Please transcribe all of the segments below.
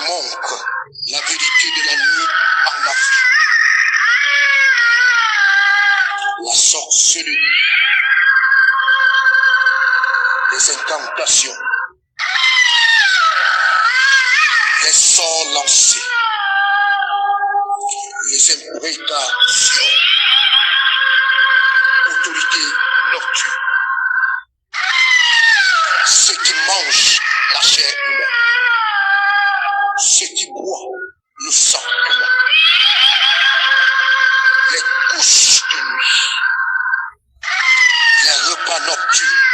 montre la vérité de la nuit en Afrique. La sorcellerie, les incantations, les sorts lancés, les imprécations, autorités nocturnes, ceux qui mangent la chair humaine, ceux qui boivent le sang humain, les couches de nuit, les repas nocturnes,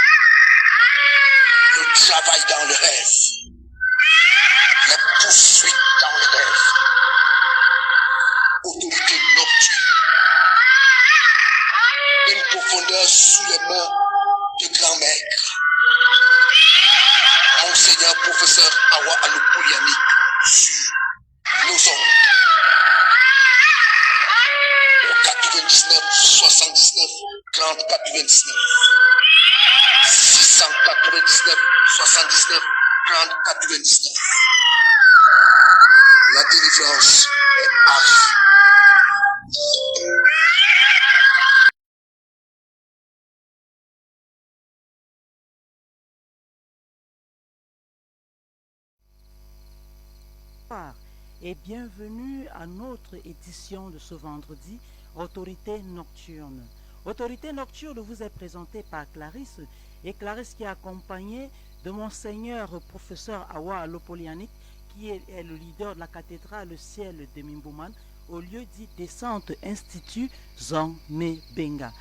le travail dans le rêve, les poursuites dans le rêve, autorité nocturne, une profondeur sous les mains de grand maître, Monseigneur professeur Awa Alopoulianic sur nos ondes. Au 99 79 30 99 699 79 30 99. La délivrance est arrivée. Et bienvenue à notre édition de ce vendredi, Autorité Nocturne. Autorité Nocturne vous est présentée par Clarisse, et Clarisse qui est accompagnée de Monseigneur professeur Awa Alopoulianic, qui est le leader de la cathédrale Le Ciel de Mimbouman, au lieu dit Descente Institut Zongme Benga.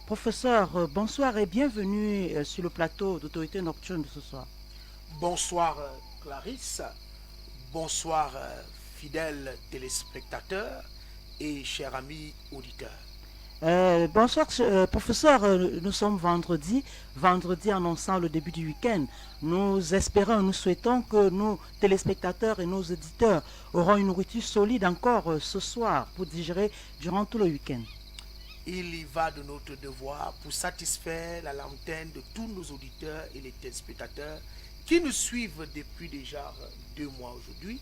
Professeur, bonsoir et bienvenue sur le plateau d'Autorité Nocturne de ce soir. Bonsoir Clarisse, bonsoir fidèles téléspectateurs et chers amis auditeurs. Bonsoir professeur, nous sommes vendredi annonçant le début du week-end. Nous espérons, nous souhaitons que nos téléspectateurs et nos auditeurs auront une nourriture solide encore ce soir pour digérer durant tout le week-end. Il y va de notre devoir pour satisfaire la lanterne de tous nos auditeurs et les téléspectateurs qui nous suivent depuis déjà 2 mois aujourd'hui.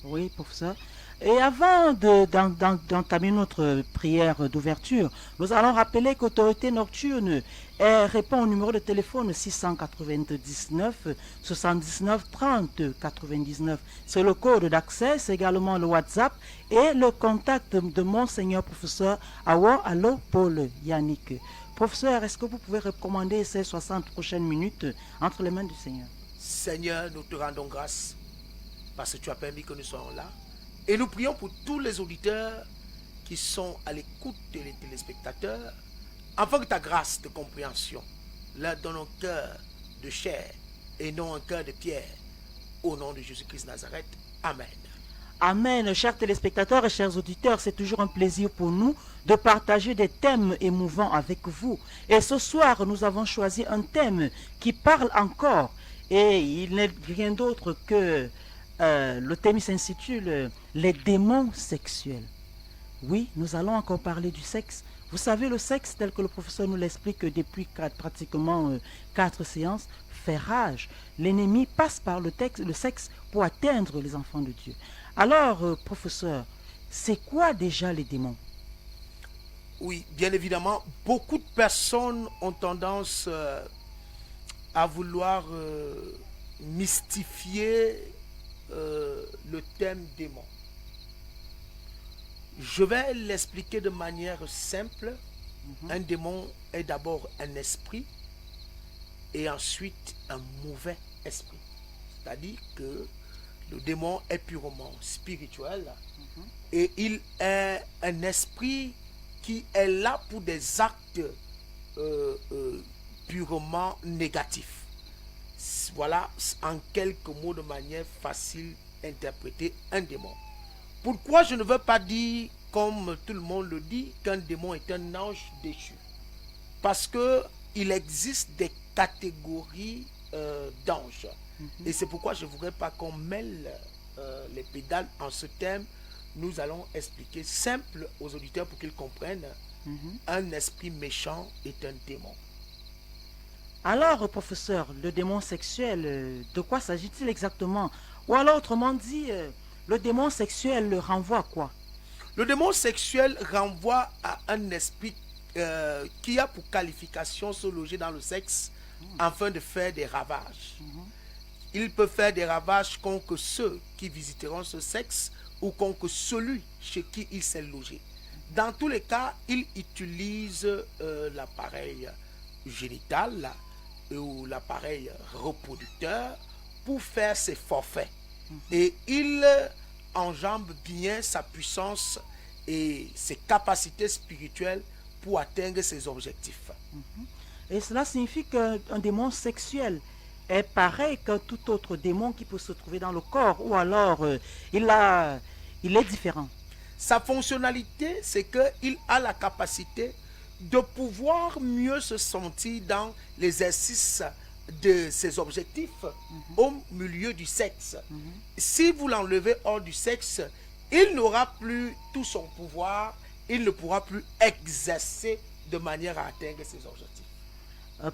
Oui, professeur. Et avant d'entamer notre prière d'ouverture, nous allons rappeler qu'Autorité Nocturne répond au numéro de téléphone 699 79 30 99. C'est le code d'accès, c'est également le WhatsApp et le contact de Monseigneur professeur Awa Alopoulianic. Professeur, est-ce que vous pouvez recommander ces 60 prochaines minutes entre les mains du Seigneur? Seigneur, nous te rendons grâce parce que tu as permis que nous soyons là. Et nous prions pour tous les auditeurs qui sont à l'écoute des téléspectateurs, afin que ta grâce de compréhension leur donne un cœur de chair et non un cœur de pierre. Au nom de Jésus-Christ Nazareth. Amen. Amen, chers téléspectateurs et chers auditeurs, c'est toujours un plaisir pour nous de partager des thèmes émouvants avec vous. Et ce soir, nous avons choisi un thème qui parle encore, et il n'est rien d'autre que le thème s'intitule « Les démons sexuels ». Oui, nous allons encore parler du sexe. Vous savez, le sexe, tel que le professeur nous l'explique depuis pratiquement 4 séances, fait rage. L'ennemi passe par le sexe pour atteindre les enfants de Dieu. Alors, professeur, c'est quoi déjà les démons? Oui, bien évidemment, beaucoup de personnes ont tendance à vouloir mystifier le thème démon. Je vais l'expliquer de manière simple. Un démon est d'abord un esprit et ensuite un mauvais esprit. C'est-à-dire que le démon est purement spirituel et il est un esprit qui est là pour des actes purement négatifs. Voilà en quelques mots de manière facile interpréter un démon. Pourquoi je ne veux pas dire, comme tout le monde le dit, qu'un démon est un ange déchu? Parce qu'il existe des catégories d'anges. Et c'est pourquoi je ne voudrais pas qu'on mêle les pédales en ce thème. Nous allons expliquer simple aux auditeurs pour qu'ils comprennent. Un esprit méchant est un démon. Alors, professeur, le démon sexuel, de quoi s'agit-il exactement? Ou alors, autrement dit, le démon sexuel le renvoie à quoi? Le démon sexuel renvoie à un esprit qui a pour qualification se loger dans le sexe afin de faire des ravages. Il peut faire des ravages contre ceux qui visiteront ce sexe ou contre celui chez qui il s'est logé. Dans tous les cas, il utilise l'appareil génital ou l'appareil reproducteur pour faire ses forfaits. Et il enjambe bien sa puissance et ses capacités spirituelles pour atteindre ses objectifs. Et cela signifie qu'un démon sexuel est pareil qu'un tout autre démon qui peut se trouver dans le corps, ou alors il est différent. Sa fonctionnalité, c'est qu'il a la capacité de pouvoir mieux se sentir dans l'exercice de ses objectifs au milieu du sexe. Si vous l'enlevez hors du sexe, il n'aura plus tout son pouvoir, il ne pourra plus exercer de manière à atteindre ses objectifs.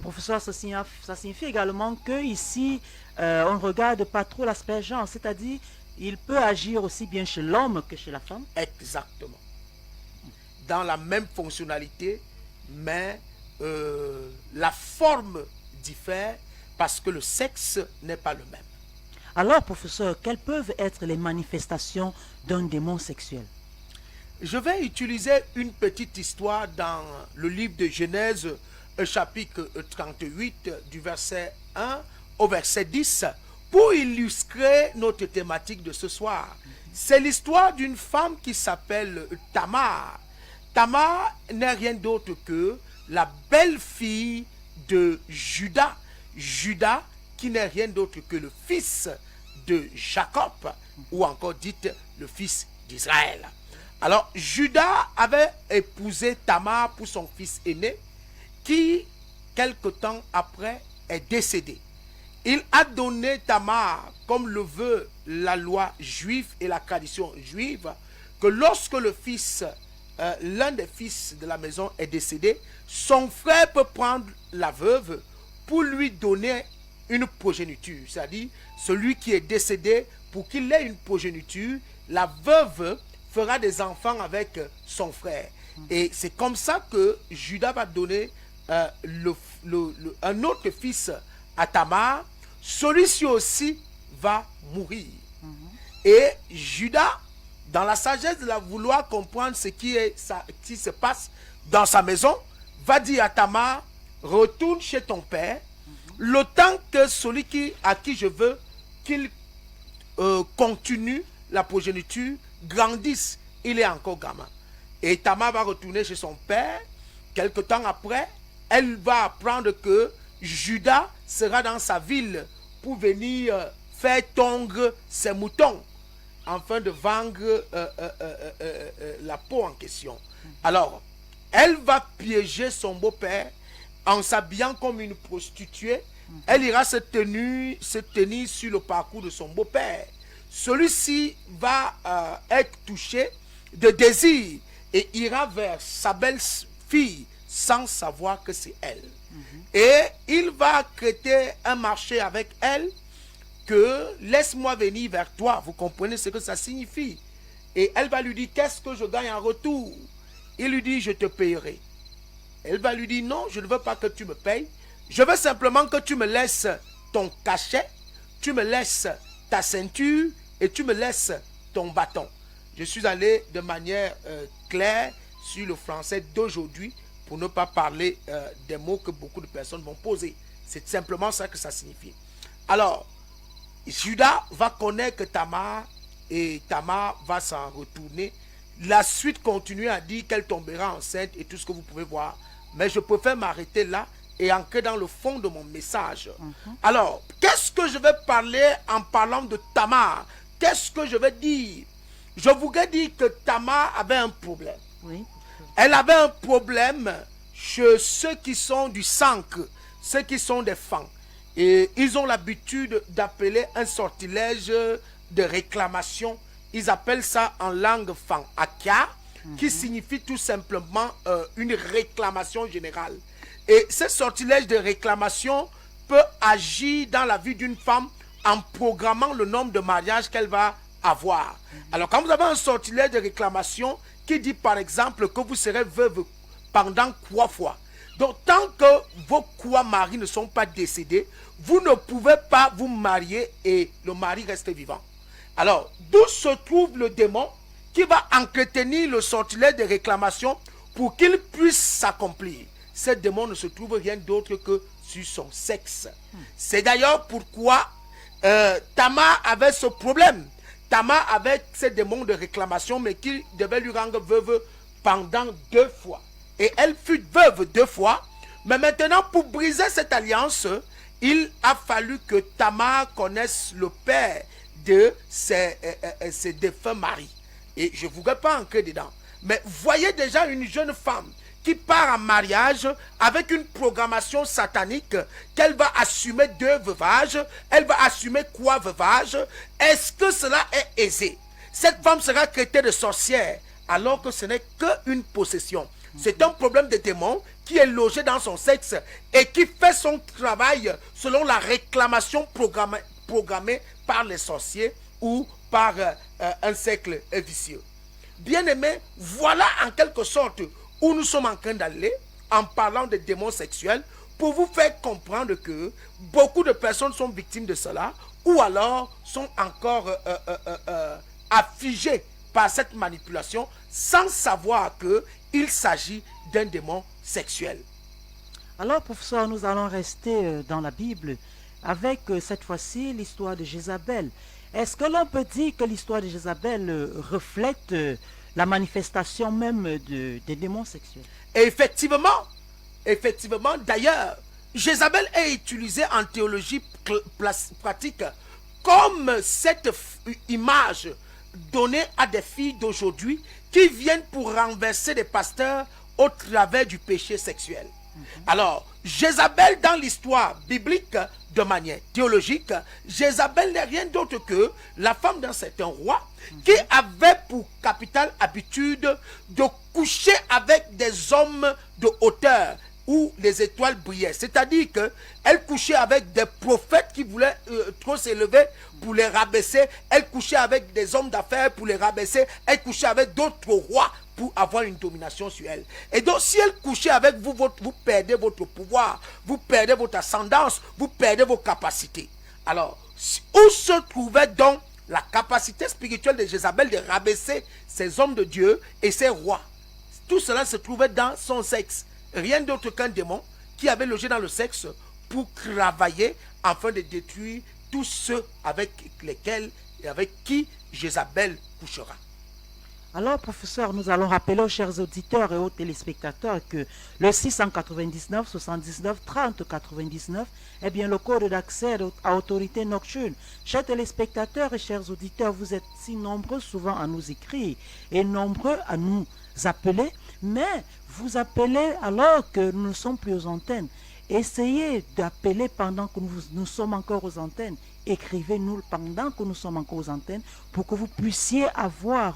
Professeur, ça signifie également que ici, on ne regarde pas trop l'aspect genre, c'est-à-dire il peut agir aussi bien chez l'homme que chez la femme. Exactement. Dans la même fonctionnalité, mais la forme diffère parce que le sexe n'est pas le même. Alors, professeur, quelles peuvent être les manifestations d'un démon sexuel? Je vais utiliser une petite histoire dans le livre de Genèse, chapitre 38, du verset 1 au verset 10, pour illustrer notre thématique de ce soir. C'est l'histoire d'une femme qui s'appelle Tamar. Tamar n'est rien d'autre que la belle-fille de Judas. Judas qui n'est rien d'autre que le fils de Jacob, ou encore dites le fils d'Israël. Alors Judas avait épousé Tamar pour son fils aîné, qui quelque temps après est décédé. Il a donné Tamar, comme le veut la loi juive et la tradition juive, que lorsque l'un des fils de la maison est décédé, son frère peut prendre la veuve pour lui donner une progéniture. C'est-à-dire, celui qui est décédé, pour qu'il ait une progéniture, la veuve fera des enfants avec son frère. Et c'est comme ça que Judas va donner un autre fils à Tamar. Celui-ci aussi va mourir. Et Judas, dans la sagesse de la vouloir comprendre ce qui se passe dans sa maison, va dire à Tamar, retourne chez ton père, le temps que celui à qui je veux qu'il continue la progéniture grandisse, il est encore gamin. Et Tamar va retourner chez son père. Quelque temps après, elle va apprendre que Judas sera dans sa ville pour venir faire tondre ses moutons afin de vendre la peau en question. Alors, elle va piéger son beau-père en s'habillant comme une prostituée. Elle ira se tenir sur le parcours de son beau-père. Celui-ci va être touché de désir et ira vers sa belle-fille sans savoir que c'est elle. Et il va créer un marché avec elle que laisse-moi venir vers toi. Vous comprenez ce que ça signifie? Et elle va lui dire, qu'est-ce que je gagne en retour? Il lui dit, je te payerai. Elle va lui dire, non, je ne veux pas que tu me payes. Je veux simplement que tu me laisses ton cachet, tu me laisses ta ceinture et tu me laisses ton bâton. Je suis allé de manière claire sur le français d'aujourd'hui pour ne pas parler des mots que beaucoup de personnes vont poser. C'est simplement ça que ça signifie. Alors, Judas va connaître Tamar et Tamar va s'en retourner. La suite continue à dire qu'elle tombera enceinte et tout ce que vous pouvez voir. Mais je préfère m'arrêter là et entrer dans le fond de mon message. Alors, qu'est-ce que je vais parler en parlant de Tamar? Qu'est-ce que je vais dire? Je voudrais dire que Tamar avait un problème. Oui. Elle avait un problème chez ceux qui sont du sancre, ceux qui sont des femmes. Et ils ont l'habitude d'appeler un sortilège de réclamation. Ils appellent ça en langue fan akia, qui signifie tout simplement une réclamation générale. Et ce sortilège de réclamation peut agir dans la vie d'une femme en programmant le nombre de mariages qu'elle va avoir. Alors quand vous avez un sortilège de réclamation qui dit par exemple que vous serez veuve pendant 3 fois. Donc tant que vos 3 maris ne sont pas décédés, vous ne pouvez pas vous marier et le mari reste vivant. Alors d'où se trouve le démon qui va entretenir le sortilège de réclamation pour qu'il puisse s'accomplir? Ce démon ne se trouve rien d'autre que sur son sexe. C'est d'ailleurs pourquoi Tamar avait ce problème. Tamar avait ce démon de réclamation, mais qui devait lui rendre veuve pendant 2 fois. Et elle fut veuve 2 fois. Mais maintenant, pour briser cette alliance, il a fallu que Tamar connaisse le père de ses défunts maris. Et je ne voudrais pas entrer dedans. Mais voyez déjà une jeune femme qui part en mariage avec une programmation satanique qu'elle va assumer 2 veuvages, elle va assumer 3 veuvages. Est-ce que cela est aisé? Cette femme sera traitée de sorcière alors que ce n'est qu'une possession. C'est un problème de démon qui est logé dans son sexe et qui fait son travail selon la réclamation programmée par les sorciers ou par un cercle vicieux. Bien-aimés, voilà en quelque sorte où nous sommes en train d'aller en parlant de démons sexuels pour vous faire comprendre que beaucoup de personnes sont victimes de cela ou alors sont encore affligées par cette manipulation sans savoir qu'il s'agit d'un démon sexuel. Alors, professeur, nous allons rester dans la Bible avec cette fois-ci l'histoire de Jézabel. Est-ce que l'on peut dire que l'histoire de Jézabel reflète la manifestation même des démons sexuels? Et effectivement, d'ailleurs, Jézabel est utilisée en théologie pratique comme cette image donnée à des filles d'aujourd'hui qui viennent pour renverser des pasteurs au travers du péché sexuel. Alors, Jézabel dans l'histoire biblique, de manière théologique, Jézabel n'est rien d'autre que la femme d'un certain roi qui avait pour capitale habitude de coucher avec des hommes de hauteur où les étoiles brillaient. C'est-à-dire qu'elle couchait avec des prophètes qui voulaient trop s'élever pour les rabaisser. Elle couchait avec des hommes d'affaires pour les rabaisser. Elle couchait avec d'autres rois pour avoir une domination sur elle. Et donc, si elle couchait avec vous, vous perdez votre pouvoir, vous perdez votre ascendance, vous perdez vos capacités. Alors, où se trouvait donc la capacité spirituelle de Jézabel de rabaisser ces hommes de Dieu et ces rois? Tout cela se trouvait dans son sexe. Rien d'autre qu'un démon qui avait logé dans le sexe pour travailler afin de détruire tous ceux avec lesquels et avec qui Jézabel couchera. Alors, professeur, nous allons rappeler aux chers auditeurs et aux téléspectateurs que le 699 79 30 99 est bien le code d'accès à autorité nocturne. Chers téléspectateurs et chers auditeurs, vous êtes si nombreux souvent à nous écrire et nombreux à nous appeler, mais vous appelez alors que nous ne sommes plus aux antennes. Essayez d'appeler pendant que nous sommes encore aux antennes. Écrivez-nous pendant que nous sommes encore aux antennes pour que vous puissiez avoir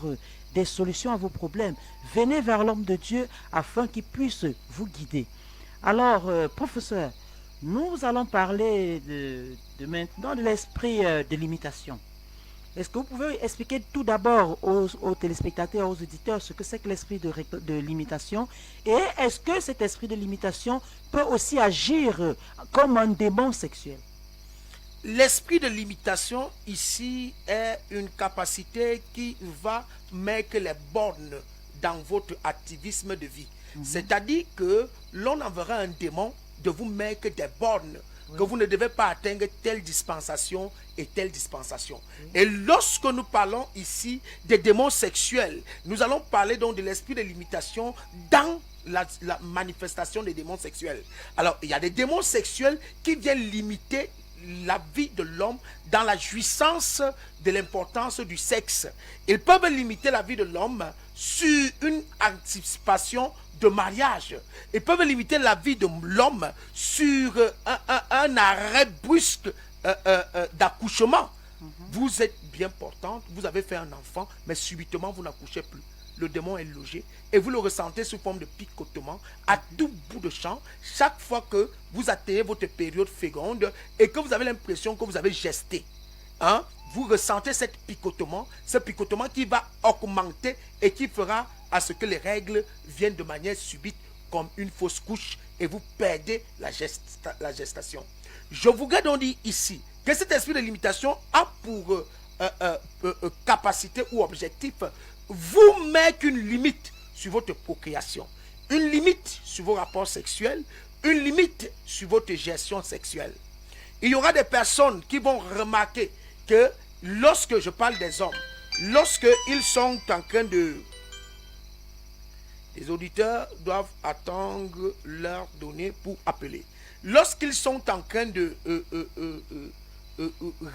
des solutions à vos problèmes. Venez vers l'homme de Dieu afin qu'il puisse vous guider. Alors, professeur, nous allons parler maintenant de l'esprit de l'imitation. Est-ce que vous pouvez expliquer tout d'abord aux téléspectateurs, aux auditeurs, ce que c'est que l'esprit de l'imitation? Et est-ce que cet esprit de l'imitation peut aussi agir comme un démon sexuel? L'esprit de l'imitation ici est une capacité qui va mettre les bornes dans votre activisme de vie. C'est-à-dire que l'on enverra un démon de vous mettre des bornes, que vous ne devez pas atteindre telle dispensation et telle dispensation. Et lorsque nous parlons ici des démons sexuels, nous allons parler donc de l'esprit de l'imitation dans la manifestation des démons sexuels. Alors, il y a des démons sexuels qui viennent limiter la vie de l'homme dans la jouissance de l'importance du sexe. Ils peuvent limiter la vie de l'homme sur une anticipation de mariage. Ils peuvent limiter la vie de l'homme sur un arrêt brusque d'accouchement. Vous êtes bien portante, vous avez fait un enfant, mais subitement vous n'accouchez plus. Le démon est logé et vous le ressentez sous forme de picotement à tout bout de champ chaque fois que vous atteignez votre période féconde et que vous avez l'impression que vous avez gesté. hein, vous ressentez ce picotement qui va augmenter et qui fera à ce que les règles viennent de manière subite comme une fausse couche et vous perdez la gestation. Je voudrais donc dire ici que cet esprit de limitation a pour capacité ou objectif vous mettre une limite sur votre procréation, une limite sur vos rapports sexuels, une limite sur votre gestion sexuelle. Il y aura des personnes qui vont remarquer que lorsque je parle des hommes, lorsqu'ils sont en train de... Les auditeurs doivent attendre leur données pour appeler. Lorsqu'ils sont en train de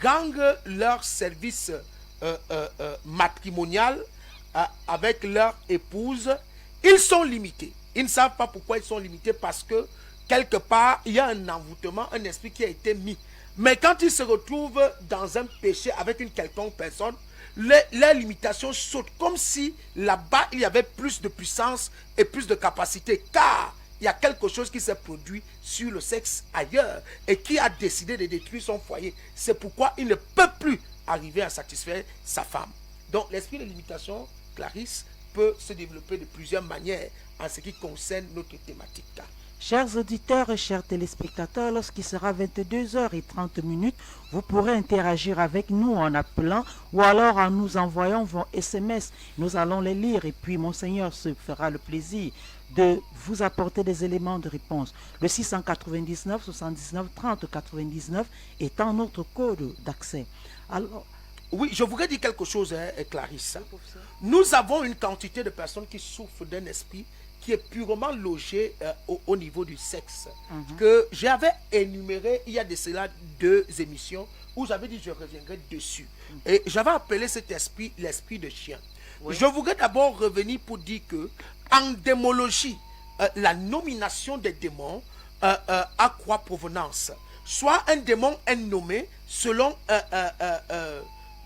rendre leur service matrimonial avec leur épouse, ils sont limités. Ils ne savent pas pourquoi ils sont limités, parce que quelque part, il y a un envoûtement, un esprit qui a été mis. Mais quand ils se retrouvent dans un péché avec une quelconque personne, les limitations sautent, comme si là-bas, il y avait plus de puissance et plus de capacité, car il y a quelque chose qui s'est produit sur le sexe ailleurs et qui a décidé de détruire son foyer. C'est pourquoi il ne peut plus arriver à satisfaire sa femme. Donc l'esprit de limitation, Clarisse, peut se développer de plusieurs manières en ce qui concerne notre thématique. Chers auditeurs et chers téléspectateurs, lorsqu'il sera 22h30, vous pourrez interagir avec nous en appelant ou alors en nous envoyant vos SMS. Nous allons les lire et puis Monseigneur se fera le plaisir de vous apporter des éléments de réponse. Le 699 79 30 99 étant notre code d'accès. Alors, oui, je voudrais dire quelque chose, Clarisse. Nous avons une quantité de personnes qui souffrent d'un esprit qui est purement logé au niveau du sexe, que j'avais énuméré il y a de cela 2 émissions où j'avais dit je reviendrai dessus. Et j'avais appelé cet esprit l'esprit de chien. Oui. Je voudrais d'abord revenir pour dire que en démologie, la nomination des démons a quoi provenance? Soit un démon est nommé selon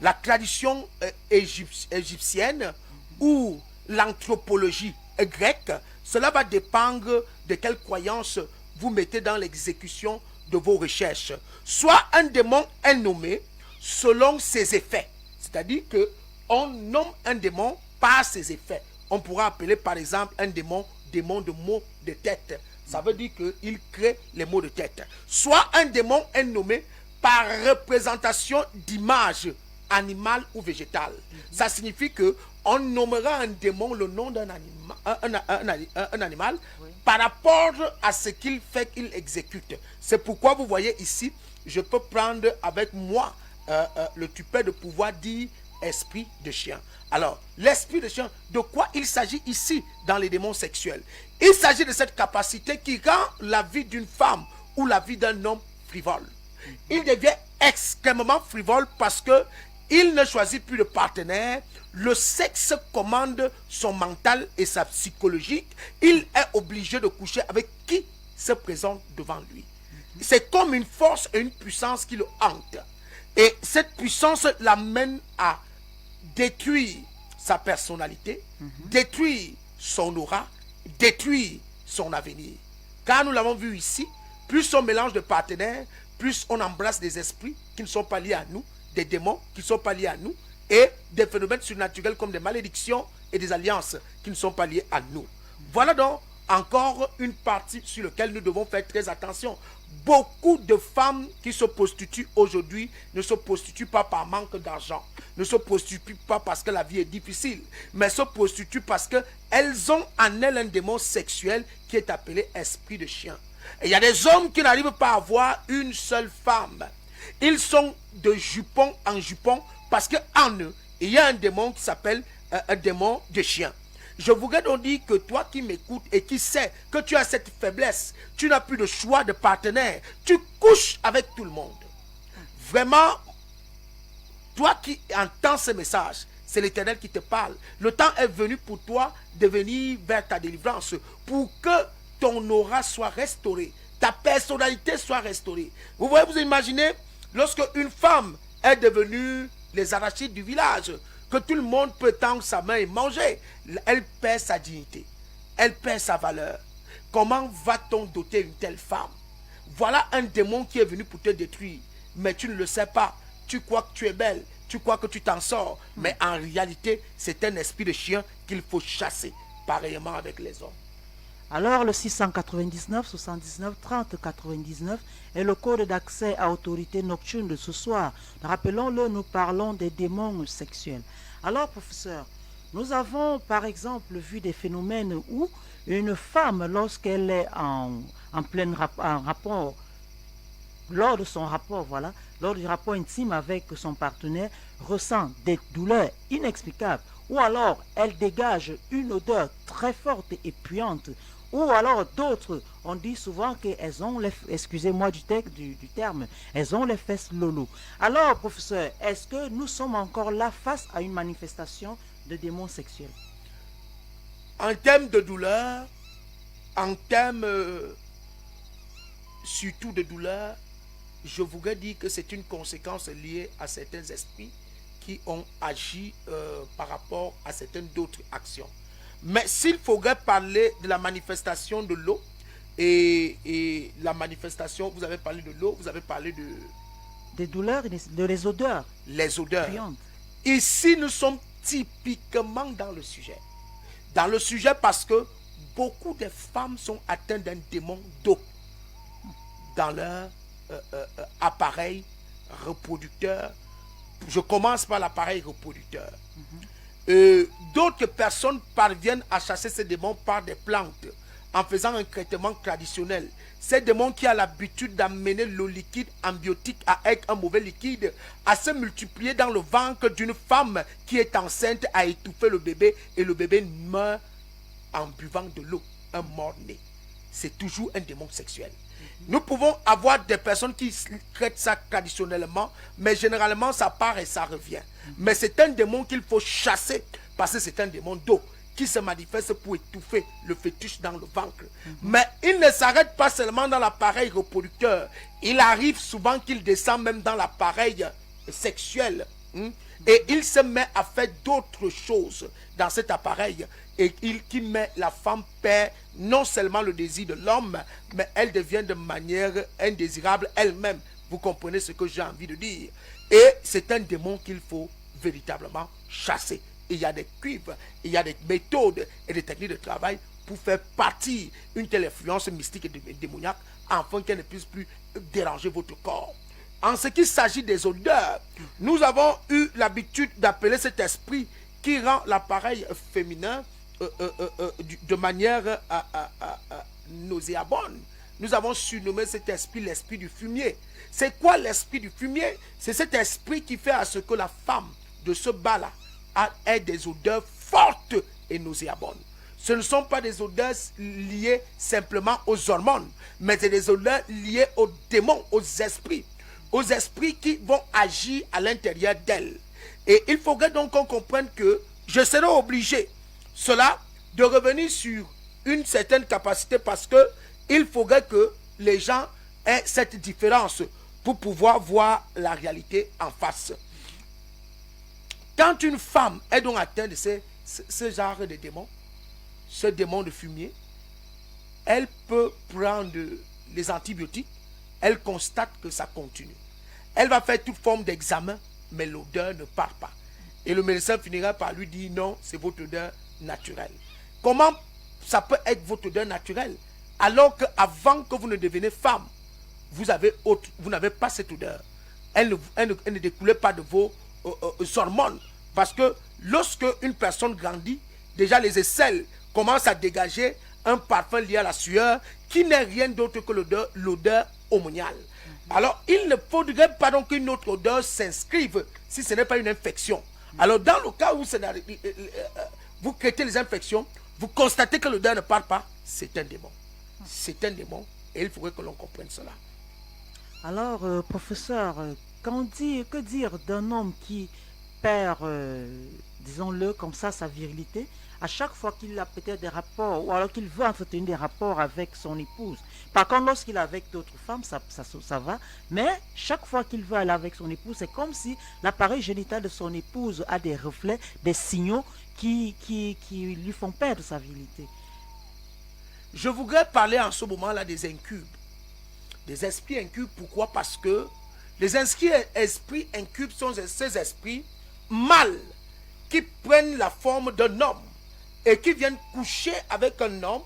la tradition égyptienne ou l'anthropologie grecque. Cela va dépendre de quelle croyance vous mettez dans l'exécution de vos recherches. Soit un démon est nommé selon ses effets, c'est-à-dire que on nomme un démon par ses effets. On pourra appeler par exemple un démon de maux de tête. Ça veut dire qu'il crée les maux de tête. Soit un démon est nommé par représentation d'image animale ou végétale. Ça signifie que on nommera un démon le nom d'un animal oui, par rapport à ce qu'il fait, qu'il exécute. C'est pourquoi vous voyez ici, je peux prendre avec moi le tupet de pouvoir dire esprit de chien. Alors, l'esprit de chien, de quoi il s'agit ici dans les démons sexuels? Il s'agit de cette capacité qui rend la vie d'une femme ou la vie d'un homme frivole. Il devient extrêmement frivole parce que il ne choisit plus de partenaire. Le sexe commande son mental et sa psychologie. Il est obligé de coucher avec qui se présente devant lui. C'est comme une force et une puissance qui le hante. Et cette puissance l'amène à détruire sa personnalité, détruire son aura, détruire son avenir. Car nous l'avons vu ici, plus on mélange de partenaires, plus on embrasse des esprits qui ne sont pas liés à nous, des démons qui ne sont pas liés à nous, et des phénomènes surnaturels comme des malédictions et des alliances qui ne sont pas liées à nous. Voilà donc encore une partie sur laquelle nous devons faire très attention. Beaucoup de femmes qui se prostituent aujourd'hui ne se prostituent pas par manque d'argent, ne se prostituent pas parce que la vie est difficile, mais se prostituent parce qu'elles ont en elles un démon sexuel qui est appelé esprit de chien. Et il y a des hommes qui n'arrivent pas à avoir une seule femme. Ils sont de jupon en jupon parce qu'en eux, il y a un démon qui s'appelle un démon de chien. Je voudrais donc dire que toi qui m'écoutes et qui sais que tu as cette faiblesse, tu n'as plus de choix de partenaire, tu couches avec tout le monde. Vraiment, toi qui entends ce message, c'est l'Éternel qui te parle. Le temps est venu pour toi de venir vers ta délivrance, pour que ton aura soit restaurée, ta personnalité soit restaurée. Vous voyez, vous imaginez, lorsque une femme est devenue les arachides du village, que tout le monde peut tendre sa main et manger, elle perd sa dignité, elle perd sa valeur. Comment va-t-on doter une telle femme? Voilà un démon qui est venu pour te détruire, mais tu ne le sais pas. tu crois que tu es belle, tu crois que tu t'en sors, mais en réalité, c'est un esprit de chien qu'il faut chasser, pareillement avec les hommes. Alors le 699 79 30 99 est le code d'accès à autorité nocturne de ce soir. Rappelons-le, nous parlons des démons sexuels. Alors professeur, nous avons par exemple vu des phénomènes où une femme, lorsqu'elle est en plein rapport, lors de son rapport, voilà, lors du rapport intime avec son partenaire, ressent des douleurs inexplicables, ou alors elle dégage une odeur très forte et puante, ou alors d'autres, on dit souvent qu'elles ont les, excusez-moi du terme, elles ont les fesses lolo. Alors, professeur, est-ce que nous sommes encore là face à une manifestation de démons sexuels? En termes de douleur, en termes surtout de douleur, je voudrais dire que c'est une conséquence liée à certains esprits qui ont agi par rapport à certaines d'autres actions. Mais s'il faudrait parler de la manifestation de l'eau, et la manifestation, vous avez parlé de l'eau, vous avez parlé de... Des douleurs, de les odeurs. Les odeurs. Puantes. Ici, nous sommes typiquement dans le sujet. Dans le sujet parce que beaucoup de femmes sont atteintes d'un démon d'eau dans leur appareil reproducteur. Je commence par l'appareil reproducteur. D'autres personnes parviennent à chasser ces démons par des plantes en faisant un traitement traditionnel. Ces démons qui a l'habitude d'amener l'eau liquide amniotique avec un mauvais liquide à se multiplier dans le ventre d'une femme qui est enceinte, à étouffer le bébé et le bébé meurt en buvant de l'eau, un mort-né. C'est toujours un démon sexuel. Nous pouvons avoir des personnes qui traitent ça traditionnellement, mais généralement ça part et ça revient. Mais c'est un démon qu'il faut chasser parce que c'est un démon d'eau qui se manifeste pour étouffer le fœtus dans le ventre. Mais il ne s'arrête pas seulement dans l'appareil reproducteur. Il arrive souvent qu'il descend même dans l'appareil sexuel. Et il se met à faire d'autres choses dans cet appareil. Et qui met la femme perd non seulement le désir de l'homme, mais elle devient de manière indésirable elle-même. Vous comprenez ce que j'ai envie de dire. Et c'est un démon qu'il faut véritablement chasser. Il y a des cuivres, il y a des méthodes et des techniques de travail pour faire partir une telle influence mystique et démoniaque afin qu'elle ne puisse plus déranger votre corps. En ce qui s'agit des odeurs, nous avons eu l'habitude d'appeler cet esprit qui rend l'appareil féminin de manière nauséabonde. Nous avons surnommé cet esprit l'esprit du fumier. C'est quoi l'esprit du fumier? C'est cet esprit qui fait à ce que la femme de ce bas-là ait des odeurs fortes et nauséabondes. Ce ne sont pas des odeurs liées simplement aux hormones, mais c'est des odeurs liées aux démons, aux esprits qui vont agir à l'intérieur d'elle. Et il faudrait donc qu'on comprenne que je serai obligé, cela, de revenir sur une certaine capacité parce que il faudrait que les gens aient cette différence pour pouvoir voir la réalité en face. Quand une femme est donc atteinte de ce genre de démon, ce démon de fumier, elle peut prendre les antibiotiques, elle constate que ça continue. Elle va faire toute forme d'examen, mais l'odeur ne part pas. Et le médecin finira par lui dire non, c'est votre odeur naturelle. Comment ça peut être votre odeur naturelle alors qu'avant que vous ne deveniez femme, vous n'avez pas cette odeur. Elle ne découlait pas de vos hormones. Parce que lorsque une personne grandit, déjà les aisselles commencent à dégager un parfum lié à la sueur qui n'est rien d'autre que l'odeur hormonale. Alors, il ne faudrait pas donc qu'une autre odeur s'inscrive si ce n'est pas une infection. Alors, dans le cas où vous créez les infections, vous constatez que l'odeur ne part pas, c'est un démon. C'est un démon et il faudrait que l'on comprenne cela. Alors, professeur, que dire d'un homme qui perd, disons-le comme ça, sa virilité, à chaque fois qu'il a peut-être des rapports, ou alors qu'il veut entretenir des rapports avec son épouse. Par contre, lorsqu'il est avec d'autres femmes, ça va, mais chaque fois qu'il veut aller avec son épouse, c'est comme si l'appareil génital de son épouse a des reflets, des signaux qui lui font perdre sa virilité. Je voudrais parler en ce moment-là des incubes, des esprits incubes. Pourquoi? Parce que Les esprits incubes sont ces esprits mâles qui prennent la forme d'un homme et qui viennent coucher avec un homme,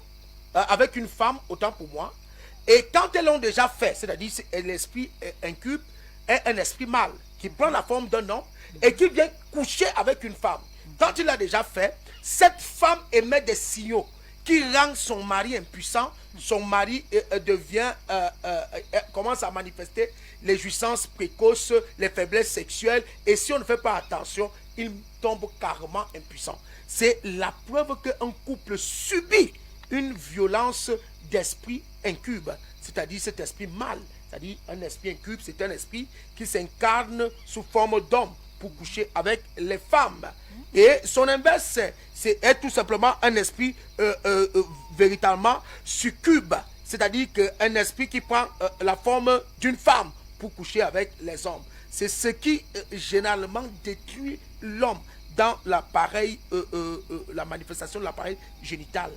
avec une femme, autant pour moi. Et quand elles l'ont déjà fait, c'est-à-dire l'esprit incube est un esprit mâle qui prend la forme d'un homme et qui vient coucher avec une femme. Quand il l'a déjà fait, cette femme émet des signaux qui rendent son mari impuissant. Son mari commence à manifester les jouissances précoces, les faiblesses sexuelles, et si on ne fait pas attention, il tombe carrément impuissant. C'est la preuve qu'un couple subit une violence d'esprit incube, c'est-à-dire cet esprit mâle. C'est-à-dire un esprit incube, c'est un esprit qui s'incarne sous forme d'homme pour coucher avec les femmes. Et son inverse, est tout simplement un esprit véritablement succube, c'est-à-dire qu'un esprit qui prend la forme d'une femme pour coucher avec les hommes. C'est ce qui généralement détruit l'homme dans l'appareil, la manifestation de l'appareil génital.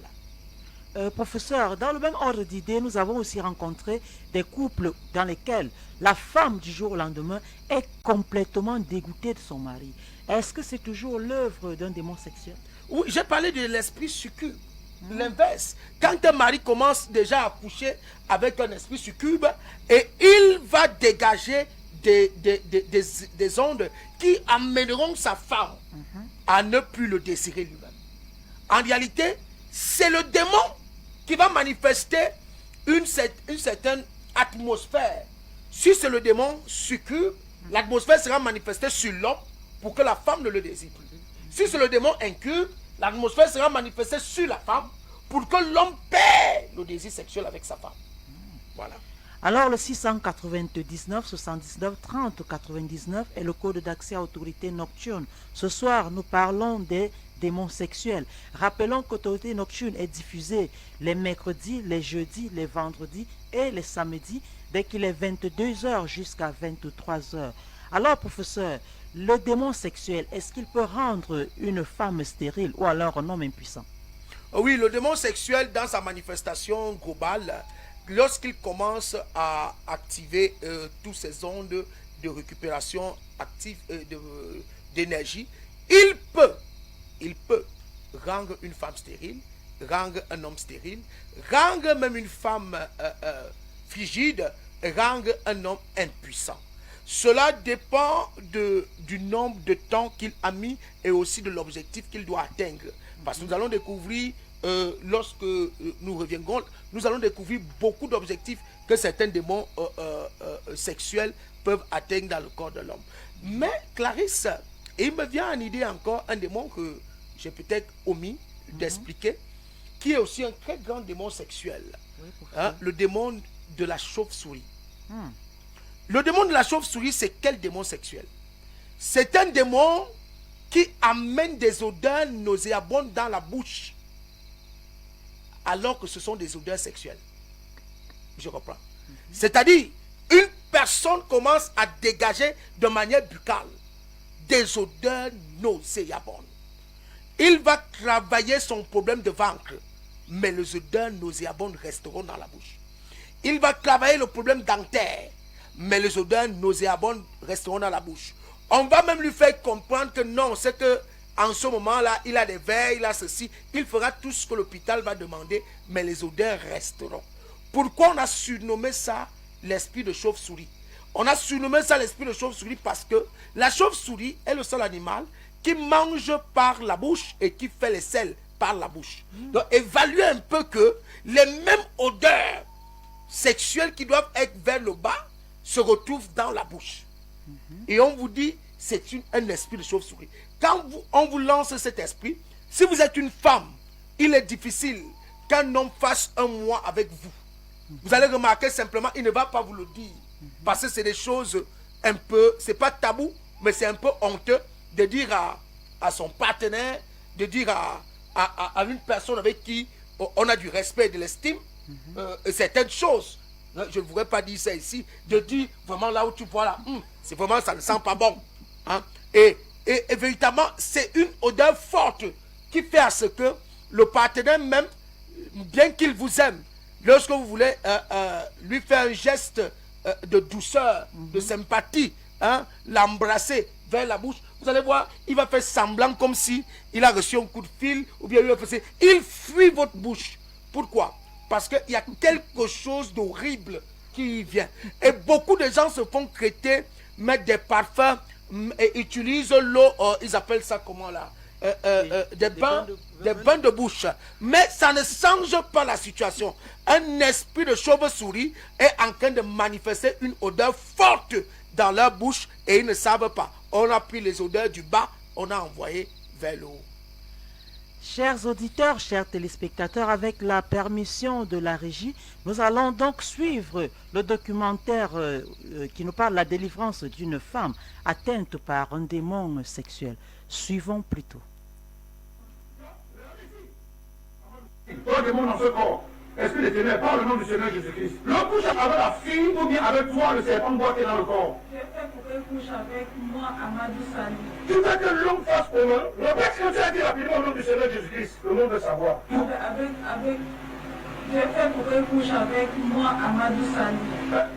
Professeur, dans le même ordre d'idée, nous avons aussi rencontré des couples dans lesquels la femme du jour au lendemain est complètement dégoûtée de son mari. Est-ce que c'est toujours l'œuvre d'un démon sexuel? Oui, j'ai parlé de l'esprit succube. L'inverse. Quand un mari commence déjà à coucher avec un esprit succube, et il va dégager des ondes qui amèneront sa femme à ne plus le désirer lui-même. En réalité, c'est le démon qui va manifester une certaine atmosphère. Si c'est le démon succube, l'atmosphère sera manifestée sur l'homme pour que la femme ne le désire plus. Si c'est le démon incube, l'atmosphère sera manifestée sur la femme pour que l'homme perd le désir sexuel avec sa femme. Voilà. Alors le 699 79 30 99 est le code d'accès à autorité nocturne. Ce soir, nous parlons des démons sexuels. Rappelons qu'autorité nocturne est diffusée les mercredis, les jeudis, les vendredis et les samedis dès qu'il est 22h jusqu'à 23h. Alors professeur, le démon sexuel, est-ce qu'il peut rendre une femme stérile ou alors un homme impuissant? Oui, le démon sexuel dans sa manifestation globale, lorsqu'il commence à activer toutes ces ondes de récupération active d'énergie, il peut rendre une femme stérile, rendre un homme stérile, rendre même une femme frigide, rendre un homme impuissant. Cela dépend du nombre de temps qu'il a mis et aussi de l'objectif qu'il doit atteindre. Parce que nous allons découvrir, lorsque nous reviendrons, nous allons découvrir beaucoup d'objectifs que certains démons sexuels peuvent atteindre dans le corps de l'homme. Mais Clarisse, il me vient en idée encore un démon que j'ai peut-être omis d'expliquer, qui est aussi un très grand démon sexuel. Oui, Le démon de la chauve-souris. Le démon de la chauve-souris, c'est quel démon sexuel? C'est un démon qui amène des odeurs nauséabondes dans la bouche, alors que ce sont des odeurs sexuelles. Je reprends. C'est-à-dire, une personne commence à dégager de manière buccale des odeurs nauséabondes. Il va travailler son problème de ventre, mais les odeurs nauséabondes resteront dans la bouche. Il va travailler le problème dentaire, mais les odeurs nauséabondes resteront dans la bouche. On va même lui faire comprendre que non, c'est que en ce moment-là, il a des vers, il a ceci. Il fera tout ce que l'hôpital va demander, mais les odeurs resteront. Pourquoi on a surnommé ça l'esprit de chauve-souris? On a surnommé ça l'esprit de chauve-souris parce que la chauve-souris est le seul animal qui mange par la bouche et qui fait les selles par la bouche. Donc, évaluez un peu que les mêmes odeurs sexuelles qui doivent être vers le bas se retrouvent dans la bouche. Et on vous dit, c'est un esprit de chauve-souris. Quand on vous lance cet esprit, si vous êtes une femme, il est difficile qu'un homme fasse un mois avec vous. Vous allez remarquer simplement, il ne va pas vous le dire. Parce que c'est des choses un peu, c'est pas tabou, mais c'est un peu honteux de dire à son partenaire, de dire à une personne avec qui on a du respect et de l'estime, certaines choses. Je ne voudrais pas dire ça ici, de dire vraiment là où tu vois là, c'est vraiment, ça ne sent pas bon. Hein? Et véritablement, c'est une odeur forte qui fait à ce que le partenaire même, bien qu'il vous aime, lorsque vous voulez lui faire un geste de douceur, de sympathie, hein, l'embrasser vers la bouche, vous allez voir, il va faire semblant comme si il a reçu un coup de fil ou bien il fuit votre bouche. Pourquoi? Parce qu'il y a quelque chose d'horrible qui vient. Et beaucoup de gens se font traiter, mettent des parfums et utilisent l'eau, ils appellent ça comment là? Des bains de bouche. Mais ça ne change pas la situation. Un esprit de chauve-souris est en train de manifester une odeur forte dans leur bouche et ils ne savent pas. On a pris les odeurs du bas, on a envoyé vers le haut. Chers auditeurs, chers téléspectateurs, avec la permission de la régie, nous allons donc suivre le documentaire qui nous parle de la délivrance d'une femme atteinte par un démon sexuel. Suivons plutôt. Toi, démon dans ce corps, esprit de ténèbres, par le nom du Seigneur Jésus-Christ. L'homme couche avec la fille ou bien avec toi, le serpent boit qui est dans le corps. Je fais pour qu'elle couche avec moi, Amadou Sali. Tu veux que l'homme fasse comment? Répète ce que tu as dit rapidement au nom du Seigneur Jésus-Christ. Le monde veut savoir. Je fais pour qu'elle couche avec moi, Amadou Sali.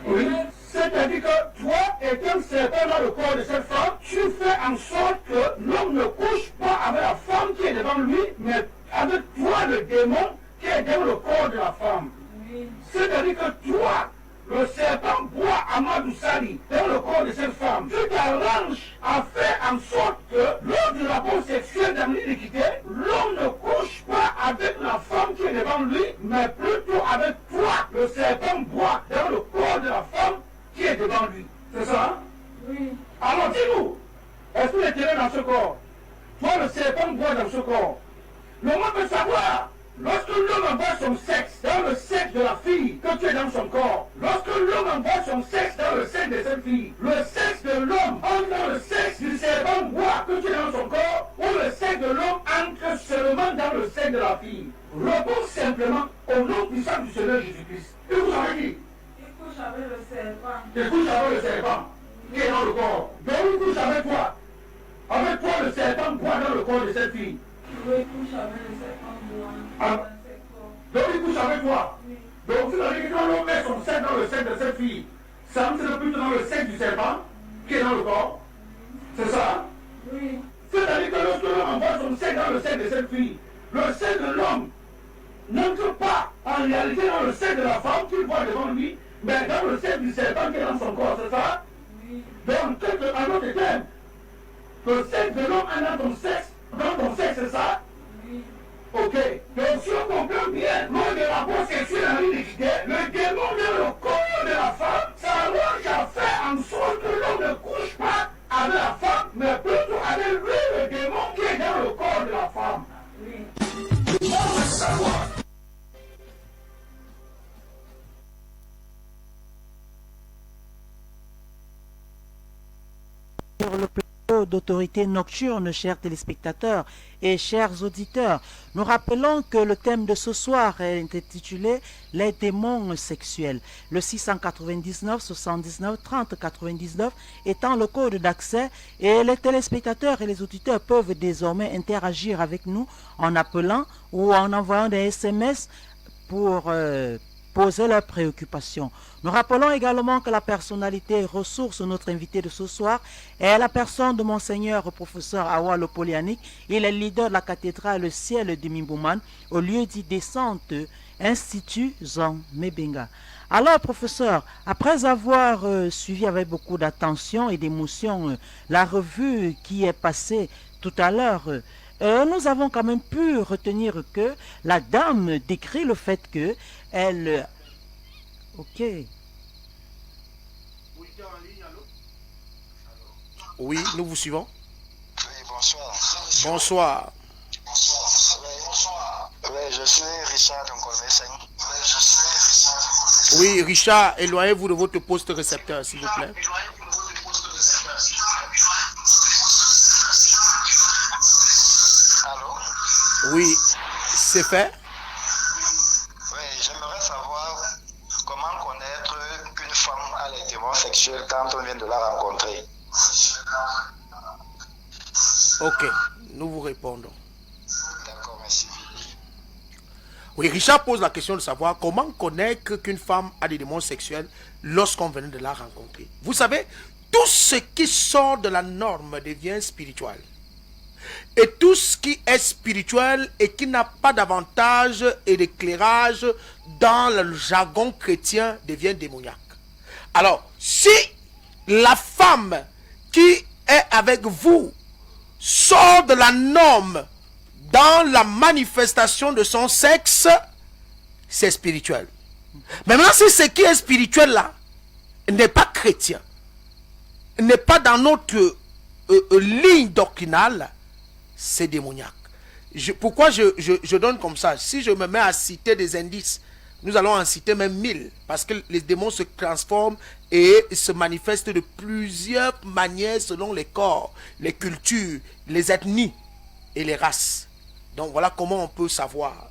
Oui. C'est-à-dire que toi, étant serpent dans le corps de cette femme, tu fais en sorte que l'homme ne couche pas avec la femme qui est devant lui, mais avec toi, le démon, qui est dans le corps de la femme. Oui. C'est-à-dire que toi, le serpent boit Amadou Sali dans le corps de cette femme. Tu t'arranges à faire en sorte que lors du rapport sexuel dans l'iniquité, l'homme ne couche pas avec la femme qui est devant lui, mais plutôt avec toi. Le serpent boit dans le corps de la femme qui est devant lui. C'est ça, hein? Oui. Alors dis-nous, est-ce que l'intérêt dans ce corps? Toi, le serpent boit dans ce corps. Le monde veut savoir, lorsque l'homme envoie son sexe dans le sexe de la fille que tu es dans son corps, lorsque l'homme envoie son sexe dans le sexe de cette fille, le sexe de l'homme entre dans le sexe du serpent bois que tu es dans son corps, ou le sexe de l'homme entre seulement dans le sexe de la fille. Réponds simplement au nom puissant du Seigneur Jésus-Christ. Et vous avez dit, Il couche avec le serpent. tu couches avec le serpent qui est dans le corps. Donc il couche avec toi. Avec toi, le serpent boit dans le corps de cette fille. Oui, il couche avec le serpent blanc. Ah. Dans ses corps. Donc il couche avec toi. Oui. Donc vous avez dit que quand l'homme met son sexe dans le sexe de cette fille, ça entre plutôt dans le sexe du serpent qui est dans le corps. C'est ça? Oui. C'est-à-dire que lorsque l'homme envoie son sexe dans le sexe de cette fille, le sexe de l'homme n'entre pas en réalité dans le sexe de la femme qu'il voit devant lui, mais dans le sexe du serpent qui est dans son corps, c'est ça? Oui. Donc, en d'autres termes, le sexe de l'homme est dans ton sexe, c'est ça? Oui. Ok. Donc, si on comprend bien, lors des rapports sexuels en l'iniquité, le démon dans le corps de la femme s'arrange à faire en sorte que l'homme ne couche pas avec la femme, mais plutôt avec lui, le démon qui est dans le corps de la femme. Oui. Le monde veut savoir. Sur le plateau d'autorité nocturne, chers téléspectateurs et chers auditeurs, nous rappelons que le thème de ce soir est intitulé Les démons sexuels. Le 699 79 30 99 étant le code d'accès, et les téléspectateurs et les auditeurs peuvent désormais interagir avec nous en appelant ou en envoyant des SMS pour poser leurs préoccupations. Nous rappelons également que la personnalité ressource, notre invité de ce soir, est la personne de Monseigneur professeur Awa Lopolianic. Il est leader de la cathédrale Le Ciel de Mimbouman, au lieu dit descente Institut Zan Mebenga. Alors, professeur, après avoir suivi avec beaucoup d'attention et d'émotion la revue qui est passée tout à l'heure, nous avons quand même pu retenir que la dame décrit le fait que elle... Ok. Oui, nous vous suivons. Oui, bonsoir. Bonsoir. Oui, je suis Richard Nkolmeseng. Oui, Richard, éloignez-vous de votre poste récepteur, s'il vous plaît. Allô? Oui, c'est fait. Oui, j'aimerais savoir comment connaître qu'une femme a les démons sexuels quand on vient de la rencontrer. Ok, nous vous répondons. D'accord, merci. Oui, Richard pose la question de savoir comment connaître qu'une femme a des démons sexuels lorsqu'on venait de la rencontrer. Vous savez, tout ce qui sort de la norme devient spirituel. Et tout ce qui est spirituel et qui n'a pas d'avantage et d'éclairage dans le jargon chrétien devient démoniaque. Alors, si la femme qui est avec vous sort de la norme dans la manifestation de son sexe, c'est spirituel. Mais maintenant, si ce qui est spirituel là n'est pas chrétien, n'est pas dans notre ligne doctrinale, c'est démoniaque. Pourquoi je donne comme ça? Si je me mets à citer des indices, nous allons en citer même 1000, parce que les démons se transforment et se manifestent de plusieurs manières selon les corps, les cultures, les ethnies et les races. Donc voilà comment on peut savoir.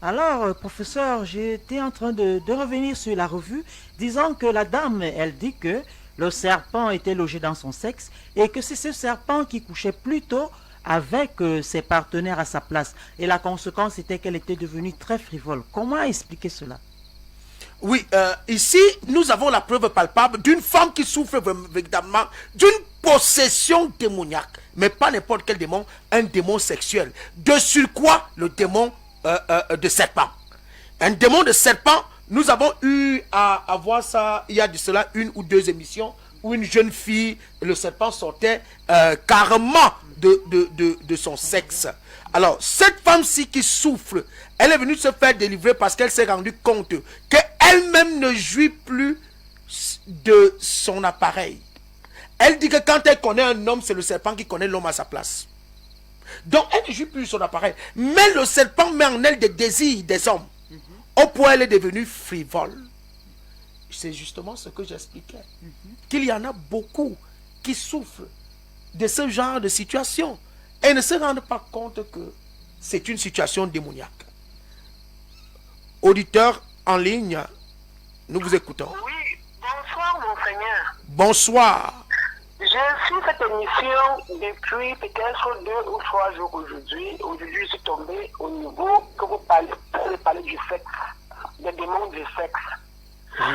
Alors, professeur, j'étais en train de revenir sur la revue, disant que la dame, elle dit que le serpent était logé dans son sexe et que c'est ce serpent qui couchait plutôt avec ses partenaires à sa place. Et la conséquence était qu'elle était devenue très frivole. Comment expliquer cela? Oui, ici, nous avons la preuve palpable d'une femme qui souffre véritablement d'une possession démoniaque. Mais pas n'importe quel démon, un démon sexuel. De surcroît, le démon de serpent. Un démon de serpent, nous avons eu à voir ça, il y a de cela 1 ou 2 émissions, où une jeune fille, le serpent sortait carrément de son sexe. Alors, cette femme-ci qui souffre, elle est venue se faire délivrer parce qu'elle s'est rendue compte qu'elle-même ne jouit plus de son appareil. Elle dit que quand elle connaît un homme, c'est le serpent qui connaît l'homme à sa place. Donc, elle ne jouit plus de son appareil. Mais le serpent met en elle des désirs des hommes. Au point, elle est devenue frivole. C'est justement ce que j'expliquais. Qu'il y en a beaucoup qui souffrent de ce genre de situation et ne se rendent pas compte que c'est une situation démoniaque. Auditeurs en ligne, nous vous écoutons. Oui, bonsoir monseigneur. Bonsoir. Je suis cette émission depuis peut-être 2 ou 3 jours aujourd'hui. Aujourd'hui, je suis tombé au niveau que vous parlez du sexe, des démons du sexe. Oui.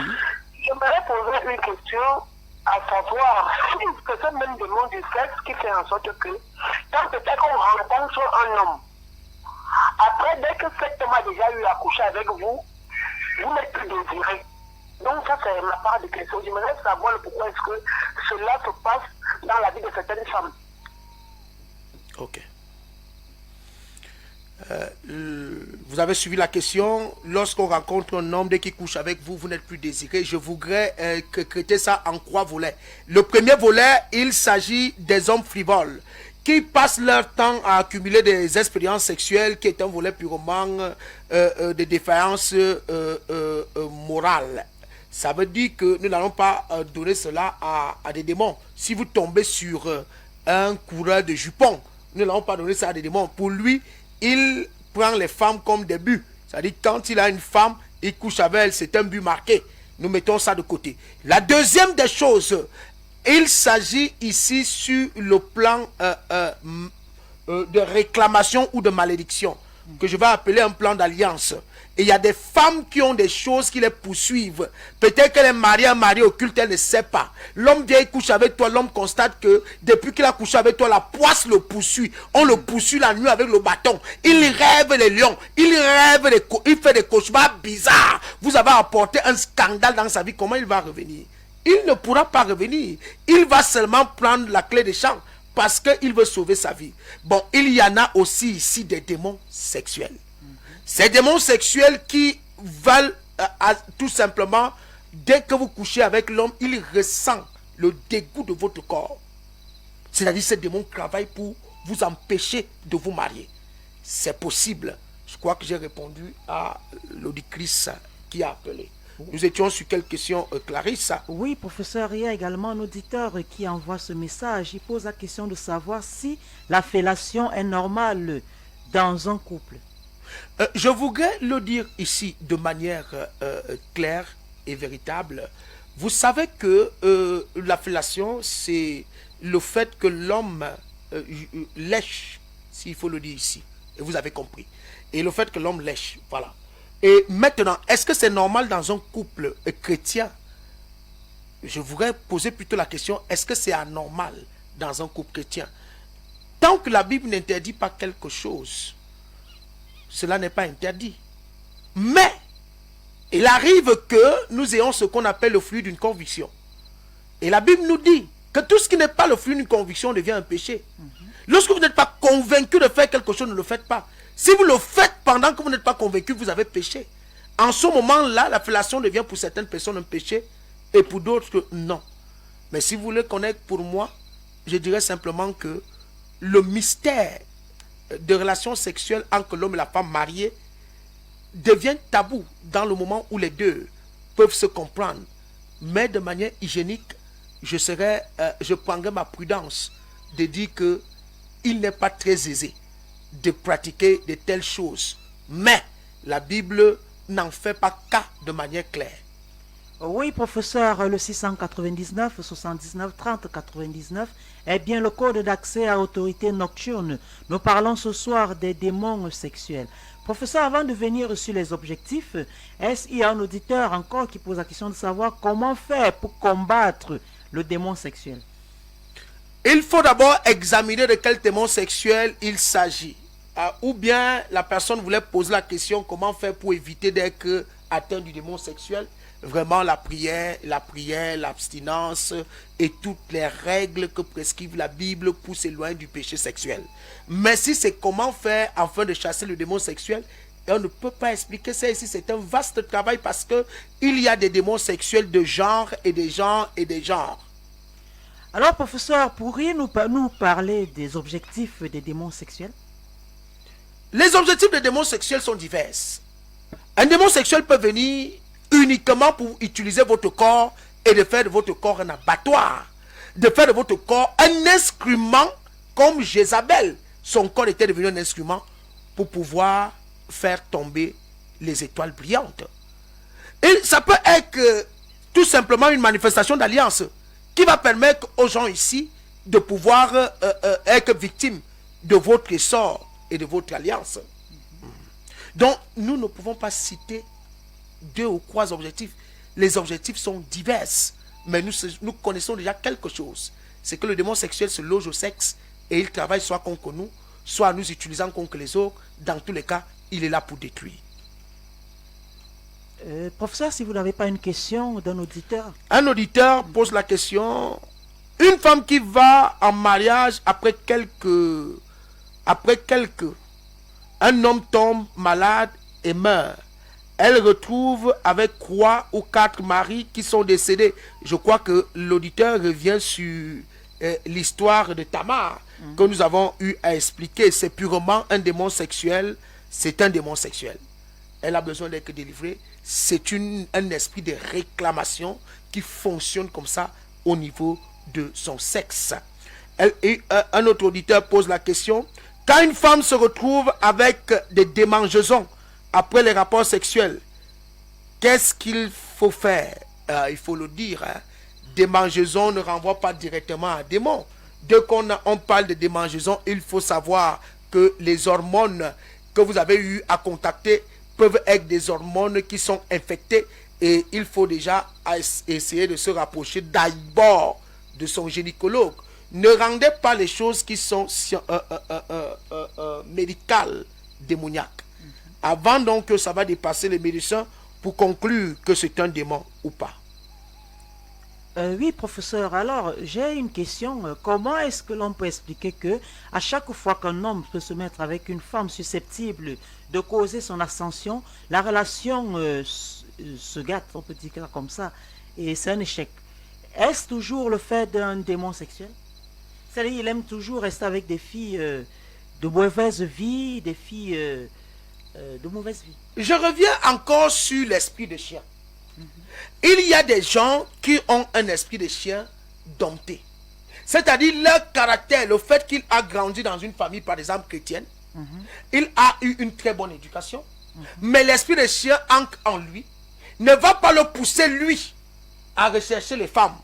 J'aimerais poser une question, à savoir si c'est ce même démon du sexe qui fait en sorte que quand peut-être on rencontre un homme, après dès que cet homme a déjà eu à coucher avec vous, vous n'êtes plus désiré. Donc ça c'est ma part de question. J'aimerais savoir pourquoi est-ce que cela se passe dans la vie de certaines femmes. Ok. Vous avez suivi la question. Lorsqu'on rencontre un homme, dès qu'il couche avec vous, vous n'êtes plus désiré. Je voudrais traiter ça en 3 volets. Le premier volet, il s'agit des hommes frivoles qui passent leur temps à accumuler des expériences sexuelles, qui est un volet purement de défaillance morale. Ça veut dire que nous n'allons pas donner cela à des démons. Si vous tombez sur un coureur de jupons, nous n'allons pas donner ça à des démons. Pour lui, il prend les femmes comme des buts. C'est-à-dire quand il a une femme, il couche avec elle, c'est un but marqué. Nous mettons ça de côté. La deuxième des choses, il s'agit ici sur le plan de réclamation ou de malédiction, que je vais appeler un plan d'alliance. Et il y a des femmes qui ont des choses qui les poursuivent. Peut-être qu'elle est mariée, un mari occulte, elle ne sait pas. L'homme vient, il couche avec toi, l'homme constate que depuis qu'il a couché avec toi, la poisse le poursuit. On le poursuit la nuit avec le bâton. Il rêve les lions, il fait des cauchemars bizarres. Vous avez apporté un scandale dans sa vie, comment il va revenir? Il ne pourra pas revenir. Il va seulement prendre la clé des champs parce qu'il veut sauver sa vie. Bon, il y en a aussi ici des démons sexuels. Ces démons sexuels qui veulent tout simplement, dès que vous couchez avec l'homme, il ressent le dégoût de votre corps. C'est-à-dire ces démons travaillent pour vous empêcher de vous marier. C'est possible. Je crois que j'ai répondu à l'auditrice qui a appelé. Nous étions sur quelle question, Clarisse? Oui, professeur, il y a également un auditeur qui envoie ce message. Il pose la question de savoir si la fellation est normale dans un couple. Je voudrais le dire ici de manière claire et véritable. Vous savez que la fellation, c'est le fait que l'homme lèche, s'il faut le dire ici. Et vous avez compris. et le fait que l'homme lèche. Voilà. Et maintenant, est-ce que c'est normal dans un couple chrétien? Je voudrais poser plutôt la question, est-ce que c'est anormal dans un couple chrétien? Tant que la Bible n'interdit pas quelque chose, cela n'est pas interdit. Mais, il arrive que nous ayons ce qu'on appelle le fruit d'une conviction. Et la Bible nous dit que tout ce qui n'est pas le fruit d'une conviction devient un péché. Lorsque vous n'êtes pas convaincu de faire quelque chose, ne le faites pas. Si vous le faites pendant que vous n'êtes pas convaincu, vous avez péché. En ce moment-là, la fellation devient pour certaines personnes un péché et pour d'autres, non. Mais si vous voulez connaître pour moi, je dirais simplement que le mystère de relations sexuelles entre l'homme et la femme mariés devient tabou dans le moment où les deux peuvent se comprendre. Mais de manière hygiénique, je prendrai ma prudence de dire que il n'est pas très aisé de pratiquer de telles choses. Mais la Bible n'en fait pas cas de manière claire. Oui, professeur, le 699, 79, 30, 99 est bien le code d'accès à l'autorité nocturne. Nous parlons ce soir des démons sexuels. Professeur, avant de venir sur les objectifs, est-ce qu'il y a un auditeur encore qui pose la question de savoir comment faire pour combattre le démon sexuel? Il faut d'abord examiner de quel démon sexuel il s'agit. Ou bien la personne voulait poser la question comment faire pour éviter d'être atteint du démon sexuel. Vraiment la prière, l'abstinence et toutes les règles que prescrive la Bible pour s'éloigner du péché sexuel. Mais si c'est comment faire afin de chasser le démon sexuel, on ne peut pas expliquer ça ici. C'est un vaste travail parce que il y a des démons sexuels de genre et des genres et des genres. Alors, professeur, pourriez-vous nous parler des objectifs des démons sexuels? Les objectifs des démons sexuels sont divers. Un démon sexuel peut venir uniquement pour utiliser votre corps et de faire de votre corps un abattoir, de faire de votre corps un instrument comme Jézabel. Son corps était devenu un instrument pour pouvoir faire tomber les étoiles brillantes. Et ça peut être tout simplement une manifestation d'alliance qui va permettre aux gens ici de pouvoir être victimes de votre sort et de votre alliance. Donc, nous ne pouvons pas citer 2 ou 3 objectifs. Les objectifs sont divers. Mais nous connaissons déjà quelque chose. C'est que le démon sexuel se loge au sexe et il travaille soit contre nous, soit nous utilisant contre les autres. Dans tous les cas, il est là pour détruire. Professeur, si vous n'avez pas une question d'un auditeur. Un auditeur pose la question. Une femme qui va en mariage un homme tombe malade et meurt. Elle retrouve avec 3 ou 4 maris qui sont décédés. Je crois que l'auditeur revient sur l'histoire de Tamar que nous avons eu à expliquer. C'est purement un démon sexuel. C'est un démon sexuel. Elle a besoin d'être délivrée. C'est un esprit de réclamation qui fonctionne comme ça au niveau de son sexe. Un autre auditeur pose la question. Quand une femme se retrouve avec des démangeaisons après les rapports sexuels, qu'est-ce qu'il faut faire? Il faut le dire, démangeaison ne renvoie pas directement à un démon. Dès qu'on parle de démangeaison, il faut savoir que les hormones que vous avez eu à contacter peuvent être des hormones qui sont infectées et il faut déjà essayer de se rapprocher d'abord de son gynécologue. Ne rendez pas les choses qui sont médicales démoniaques. Avant donc que ça va dépasser les médecins pour conclure que c'est un démon ou pas. Oui, professeur. Alors, j'ai une question. Comment est-ce que l'on peut expliquer que à chaque fois qu'un homme peut se mettre avec une femme susceptible de causer son ascension, la relation se gâte, on peut dire comme ça, et c'est un échec? Est-ce toujours le fait d'un démon sexuel? C'est-à-dire qu'il aime toujours rester avec des filles de mauvaise vie, des filles de mauvaise vie. Je reviens encore sur l'esprit de chien. Il y a des gens qui ont un esprit de chien dompté. C'est-à-dire leur caractère, le fait qu'il a grandi dans une famille, par exemple, chrétienne, il a eu une très bonne éducation, mais l'esprit de chien ancre en lui, ne va pas le pousser, lui, à rechercher les femmes,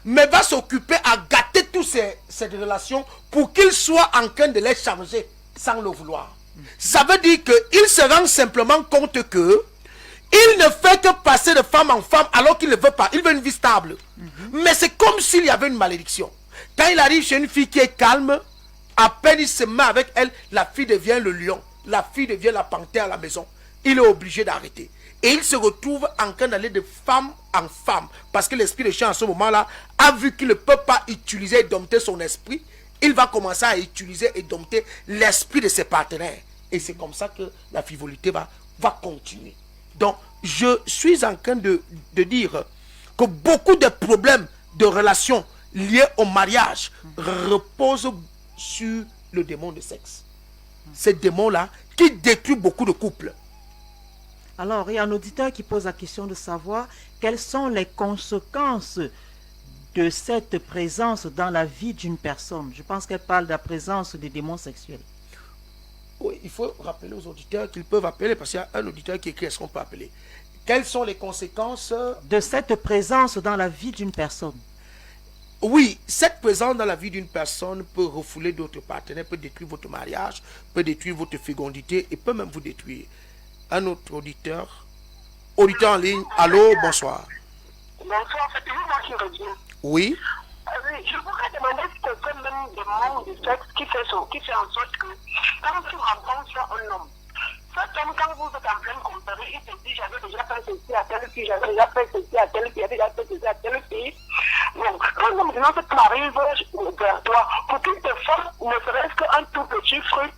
mais va s'occuper à gâter toutes ces relations pour qu'il soit en train de les changer sans le vouloir. Ça veut dire qu'il se rend simplement compte que il ne fait que passer de femme en femme alors qu'il ne veut pas. Il veut une vie stable. Mais c'est comme s'il y avait une malédiction. Quand il arrive chez une fille qui est calme, à peine il se met avec elle, la fille devient le lion. La fille devient la panthère à la maison. Il est obligé d'arrêter. Et il se retrouve en train d'aller de femme en femme. Parce que l'esprit de chien à ce moment-là a vu qu'il ne peut pas utiliser et dompter son esprit. Il va commencer à utiliser et dompter l'esprit de ses partenaires. Et c'est comme ça que la frivolité va continuer. Donc, je suis en train de dire que beaucoup de problèmes de relations liés au mariage reposent sur le démon de sexe. Ce démon-là qui détruit beaucoup de couples. Alors, il y a un auditeur qui pose la question de savoir quelles sont les conséquences de cette présence dans la vie d'une personne. Je pense qu'elle parle de la présence des démons sexuels. Oui, il faut rappeler aux auditeurs qu'ils peuvent appeler, parce qu'il y a un auditeur qui écrit, est-ce qu'on peut appeler? Quelles sont les conséquences de cette présence dans la vie d'une personne? Oui, cette présence dans la vie d'une personne peut refouler d'autres partenaires, peut détruire votre mariage, peut détruire votre fécondité et peut même vous détruire. Un autre auditeur en ligne, allô, bonsoir. Bonsoir, c'est toujours moi qui reviens. Oui. Je voudrais demander si c'est même des mots du sexe qui fait en sorte que quand tu rencontres un homme, cet homme, quand vous êtes en pleine compagnie, il te dit j'avais déjà fait ceci à telle fille, j'avais déjà fait ceci à telle fille, j'avais déjà fait ceci à telle fille. Donc, quand maintenant ça t'arrive vers toi, pour qu'il te fasse ne serait-ce qu'un tout petit fruit,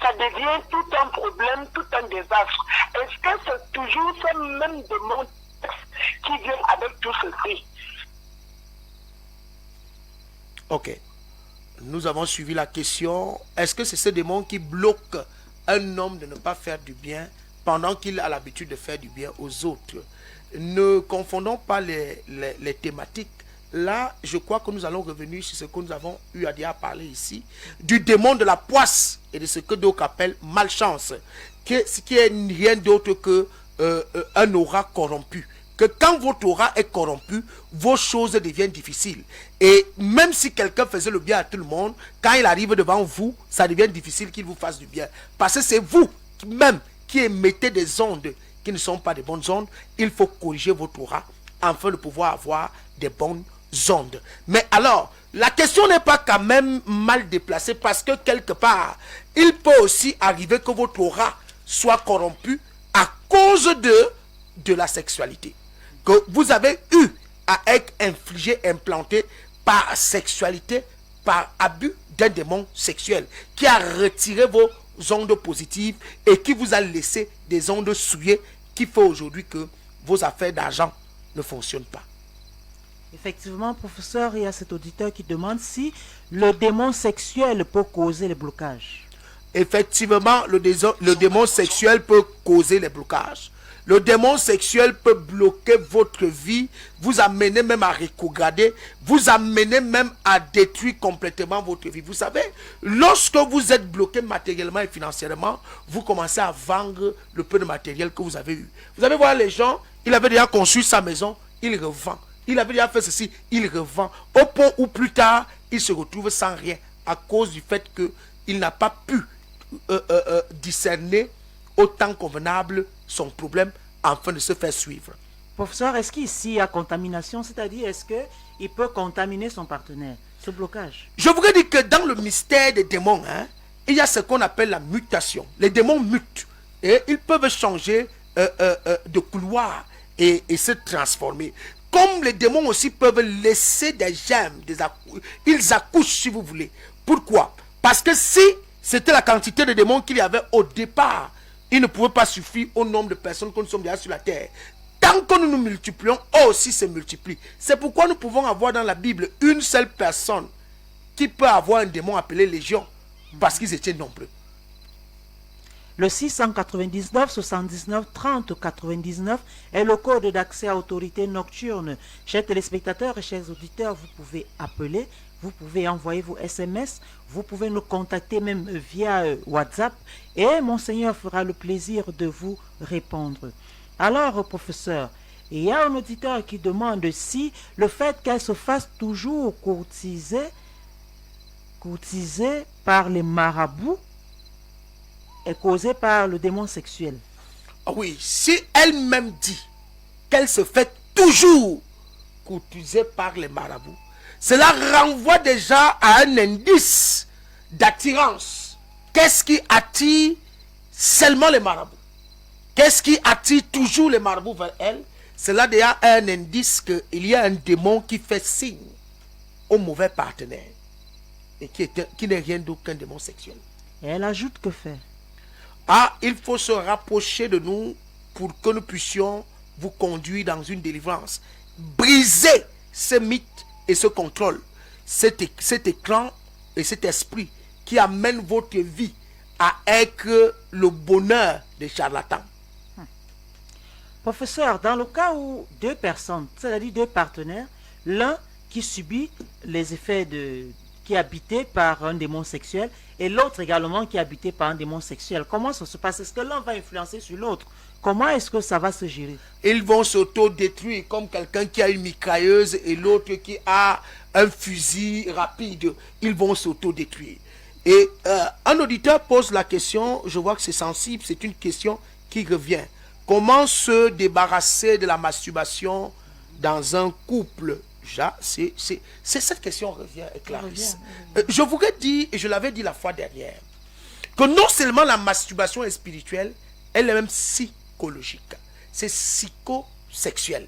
ça devient tout un problème, tout un désastre. Est-ce que c'est toujours ce même démon qui vient avec tout ceci? Ok. Nous avons suivi la question. Est-ce que c'est ce démon qui bloque un homme de ne pas faire du bien pendant qu'il a l'habitude de faire du bien aux autres? Ne confondons pas les thématiques. Là, je crois que nous allons revenir sur ce que nous avons eu à dire à parler ici, du démon de la poisse et de ce que d'autres appellent malchance, ce qui est rien d'autre que un aura corrompu. Que quand votre aura est corrompu, vos choses deviennent difficiles. Et même si quelqu'un faisait le bien à tout le monde, quand il arrive devant vous, ça devient difficile qu'il vous fasse du bien. Parce que c'est vous même qui émettez des ondes qui ne sont pas des bonnes ondes. Il faut corriger votre aura afin de pouvoir avoir des bonnes ondes. Mais alors, la question n'est pas quand même mal déplacée parce que quelque part, il peut aussi arriver que votre aura soit corrompue à cause de la sexualité. Que vous avez eu à être infligé, implanté par sexualité, par abus d'un démon sexuel qui a retiré vos ondes positives et qui vous a laissé des ondes souillées qui fait aujourd'hui que vos affaires d'argent ne fonctionnent pas. Effectivement, professeur, il y a cet auditeur qui demande si le démon sexuel peut causer les blocages. Effectivement, le démon sexuel peut causer les blocages. Le démon sexuel peut bloquer votre vie, vous amener même à rétrograder, vous amener même à détruire complètement votre vie. Vous savez, lorsque vous êtes bloqué matériellement et financièrement, vous commencez à vendre le peu de matériel que vous avez eu. Vous allez voir les gens, il avait déjà construit sa maison, il revend. Il avait déjà fait ceci, il revend. Au point où plus tard, il se retrouve sans rien à cause du fait qu'il n'a pas pu discerner au temps convenable son problème afin de se faire suivre. Professeur, est-ce qu'ici il y a contamination, c'est-à-dire est-ce qu'il peut contaminer son partenaire, ce blocage? Je voudrais dire que dans le mystère des démons, il y a ce qu'on appelle la mutation. Les démons mutent et ils peuvent changer de couloir et se transformer. Comme les démons aussi peuvent laisser des germes, ils accouchent si vous voulez. Pourquoi? Parce que si c'était la quantité de démons qu'il y avait au départ, il ne pouvait pas suffire au nombre de personnes que nous sommes déjà sur la terre. Tant que nous nous multiplions, eux aussi se multiplient. C'est pourquoi nous pouvons avoir dans la Bible une seule personne qui peut avoir un démon appelé Légion, parce qu'ils étaient nombreux. Le 699 79 30 99 est le code d'accès à autorité nocturne. Chers téléspectateurs et chers auditeurs, vous pouvez appeler, vous pouvez envoyer vos SMS, vous pouvez nous contacter même via WhatsApp et Monseigneur fera le plaisir de vous répondre. Alors, professeur, il y a un auditeur qui demande si le fait qu'elle se fasse toujours courtiser par les marabouts est causée par le démon sexuel. Ah oui, si elle-même dit qu'elle se fait toujours courtiser par les marabouts, cela renvoie déjà à un indice d'attirance. Qu'est-ce qui attire seulement les marabouts? Qu'est-ce qui attire toujours les marabouts vers elle? Cela déjà un indice qu'il y a un démon qui fait signe au mauvais partenaire et qui n'est rien d'autre qu'un démon sexuel. Et elle ajoute que faire? Ah, il faut se rapprocher de nous pour que nous puissions vous conduire dans une délivrance. Briser ce mythe et ce contrôle, cet écran et cet esprit qui amène votre vie à être le bonheur des charlatans. Professeur, dans le cas où deux personnes, c'est-à-dire deux partenaires, l'un qui subit les effets qui est habité par un démon sexuel et l'autre également qui est habité par un démon sexuel, comment ça se passe? Est-ce que l'un va influencer sur l'autre? Comment est-ce que ça va se gérer? Ils vont s'auto-détruire comme quelqu'un qui a une mitrailleuse et l'autre qui a un fusil rapide. Ils vont s'auto-détruire. Et un auditeur pose la question, je vois que c'est sensible, c'est une question qui revient. Comment se débarrasser de la masturbation dans un couple? C'est cette question revient, Clarisse. Je voudrais dire, et je l'avais dit la fois dernière, que non seulement la masturbation est spirituelle, elle est même psychologique. C'est psychosexuel.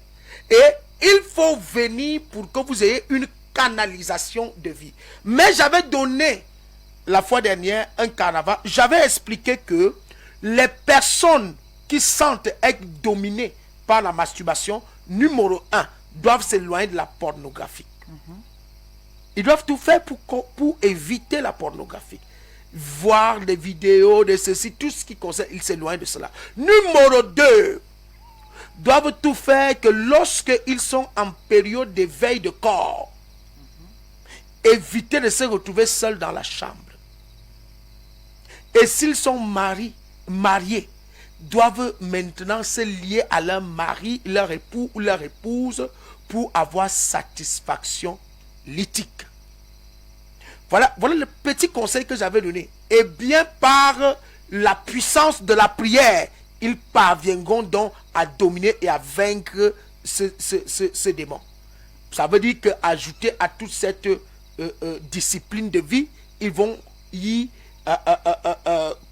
Et il faut venir pour que vous ayez une canalisation de vie. Mais j'avais donné la fois dernière un carnaval. J'avais expliqué que les personnes qui sentent être dominées par la masturbation, numéro 1, doivent s'éloigner de la pornographie. Ils doivent tout faire pour éviter la pornographie. Voir des vidéos de ceci, tout ce qui concerne, ils s'éloignent de cela. Numéro 2, doivent tout faire que lorsqu'ils sont en période d'éveil de corps, éviter de se retrouver seuls dans la chambre. Et s'ils sont mariés, doivent maintenant se lier à leur mari, leur époux ou leur épouse pour avoir satisfaction lithique. Voilà le petit conseil que j'avais donné. Et bien par la puissance de la prière, ils parviendront donc à dominer et à vaincre ce démon. Ça veut dire qu'ajouter à toute cette discipline de vie, ils vont y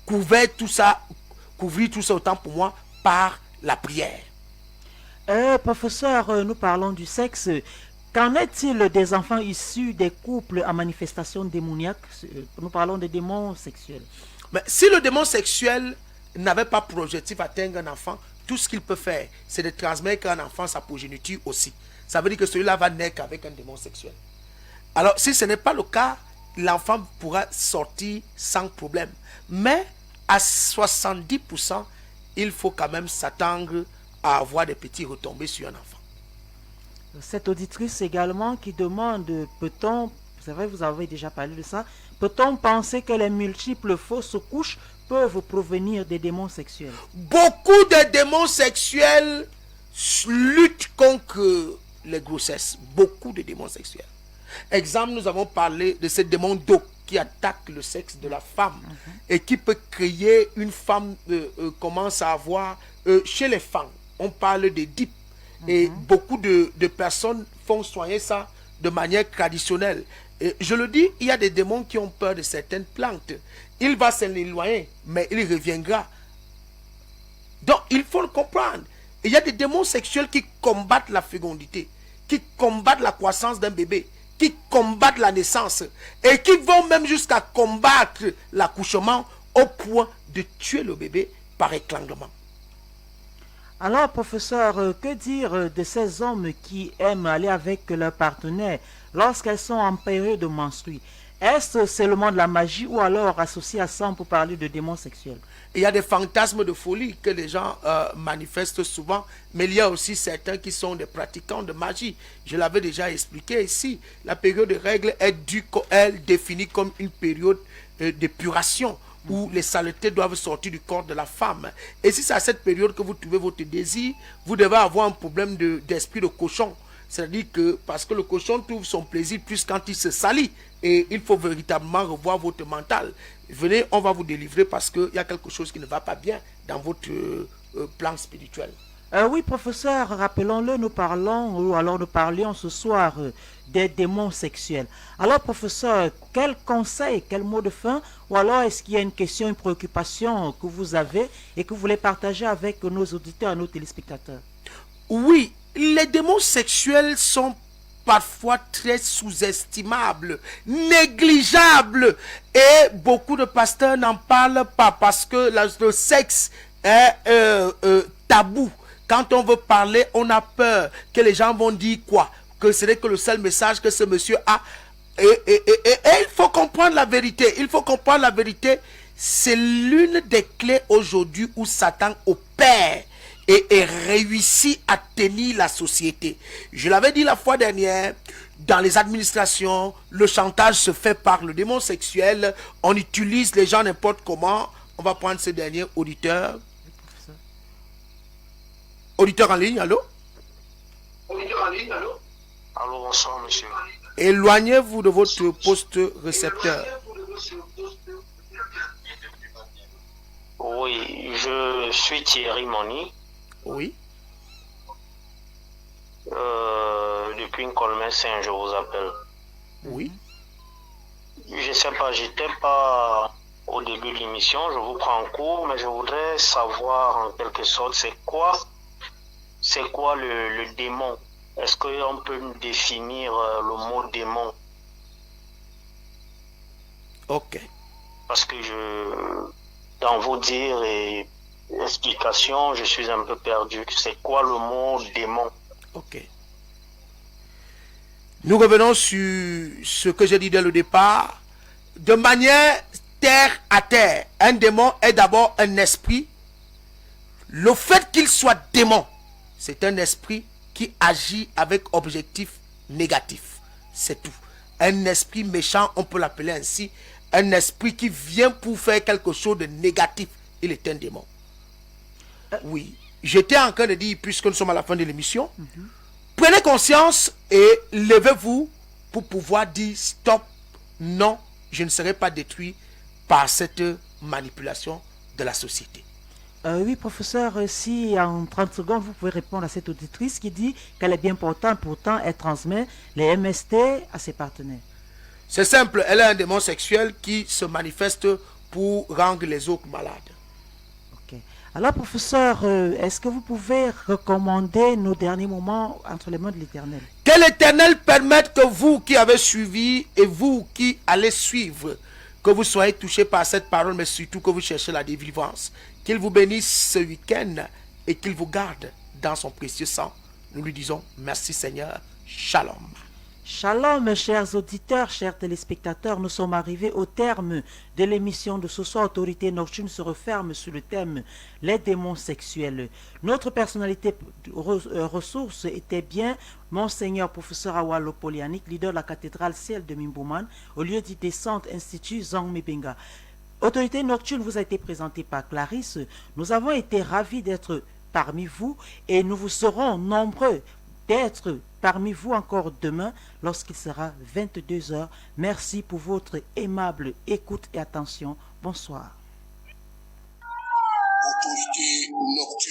couvrir tout ça autant pour moi par la prière. Professeur, nous parlons du sexe. Qu'en est-il des enfants issus des couples à manifestation démoniaque? Nous parlons des démons sexuels. Mais si le démon sexuel n'avait pas pour objectif atteindre un enfant, tout ce qu'il peut faire, c'est de transmettre à un enfant sa progéniture aussi. Ça veut dire que celui-là va naître avec un démon sexuel. Alors, si ce n'est pas le cas, l'enfant pourra sortir sans problème. Mais à 70%, il faut quand même s'attendre à avoir des petits retombées sur un enfant. Cette auditrice également qui demande, peut-on, c'est vrai vous avez déjà parlé de ça, peut-on penser que les multiples fausses couches peuvent provenir des démons sexuels? Beaucoup de démons sexuels luttent contre les grossesses. Beaucoup de démons sexuels. Exemple, nous avons parlé de ce démon d'eau qui attaque le sexe de la femme et qui peut créer une femme commence à avoir chez les femmes. On parle de DIP et beaucoup de personnes font soigner ça de manière traditionnelle. Et je le dis, il y a des démons qui ont peur de certaines plantes. Il va s'en éloigner, mais il reviendra. Donc il faut le comprendre. Il y a des démons sexuels qui combattent la fécondité, qui combattent la croissance d'un bébé, qui combattent la naissance et qui vont même jusqu'à combattre l'accouchement au point de tuer le bébé par étranglement. Alors, professeur, que dire de ces hommes qui aiment aller avec leur partenaire lorsqu'elles sont en période de menstrues? Est-ce seulement de la magie ou alors associé à ça pour parler de démons sexuels? Il y a des fantasmes de folie que les gens manifestent souvent, mais il y a aussi certains qui sont des pratiquants de magie. Je l'avais déjà expliqué ici. La période de règles est définie comme une période d'épuration où les saletés doivent sortir du corps de la femme. Et si c'est à cette période que vous trouvez votre désir, vous devez avoir un problème d'esprit de cochon. C'est-à-dire que parce que le cochon trouve son plaisir plus quand il se salit. Et il faut véritablement revoir votre mental. Venez, on va vous délivrer parce qu'il y a quelque chose qui ne va pas bien dans votre plan spirituel. Oui, professeur, rappelons-le, nous parlions ce soir des démons sexuels. Alors, professeur, quel conseil, quel mot de fin, ou alors est-ce qu'il y a une question, une préoccupation que vous avez et que vous voulez partager avec nos auditeurs, nos téléspectateurs? Oui, les démons sexuels sont parfois très sous-estimables, négligeables, et beaucoup de pasteurs n'en parlent pas parce que le sexe est tabou. Quand on veut parler, on a peur que les gens vont dire quoi? Que ce n'est que le seul message que ce monsieur a. Et il faut comprendre la vérité. Il faut comprendre la vérité. C'est l'une des clés aujourd'hui où Satan opère et réussit à tenir la société. Je l'avais dit la fois dernière, dans les administrations, le chantage se fait par le démon sexuel. On utilise les gens n'importe comment. On va prendre ce dernier auditeur. Auditeur en ligne, allô? Auditeur en ligne, allô? Allô, bonsoir, monsieur. Éloignez-vous de votre poste récepteur. Oui, je suis Thierry Moni. Oui. Depuis Colmar-Saint, je vous appelle. Oui. Je sais pas, j'étais pas au début de l'émission, je vous prends en cours, mais je voudrais savoir en quelque sorte c'est quoi le démon. Est-ce qu'on peut nous définir le mot démon? Ok. Parce que dans vos dires et explications, je suis un peu perdu. C'est quoi le mot démon? Ok. Nous revenons sur ce que j'ai dit dès le départ. De manière terre à terre, un démon est d'abord un esprit. Le fait qu'il soit démon, c'est un esprit qui agit avec objectif négatif. C'est tout. Un esprit méchant, on peut l'appeler ainsi. Un esprit qui vient pour faire quelque chose de négatif. Il est un démon. Oui. J'étais en train de dire, puisque nous sommes à la fin de l'émission, prenez conscience et levez-vous pour pouvoir dire stop, non, je ne serai pas détruit par cette manipulation de la société. Oui, professeur, si en 30 secondes, vous pouvez répondre à cette auditrice qui dit qu'elle est bien portante, pourtant elle transmet les MST à ses partenaires. C'est simple, elle est un démon sexuel qui se manifeste pour rendre les autres malades. Ok. Alors, professeur, est-ce que vous pouvez recommander nos derniers moments entre les mains de l'Éternel? Que l'Éternel permette que vous qui avez suivi et vous qui allez suivre, que vous soyez touchés par cette parole, mais surtout que vous cherchez la délivrance. Qu'il vous bénisse ce week-end et qu'il vous garde dans son précieux sang. Nous lui disons merci Seigneur. Shalom. Shalom, chers auditeurs, chers téléspectateurs, nous sommes arrivés au terme de l'émission de ce soir. Autorité Nocturne se referme sur le thème les démons sexuels. Notre personnalité ressource était bien Monseigneur Professeur Awalo Polianic, leader de la cathédrale Ciel de Mimbouman, au lieu dit descente Institut Zangmebenga. Autorité Nocturne vous a été présentée par Clarisse. Nous avons été ravis d'être parmi vous et nous vous serons nombreux d'être parmi vous encore demain lorsqu'il sera 22 h. Merci pour votre aimable écoute et attention. Bonsoir. Autorité Nocturne.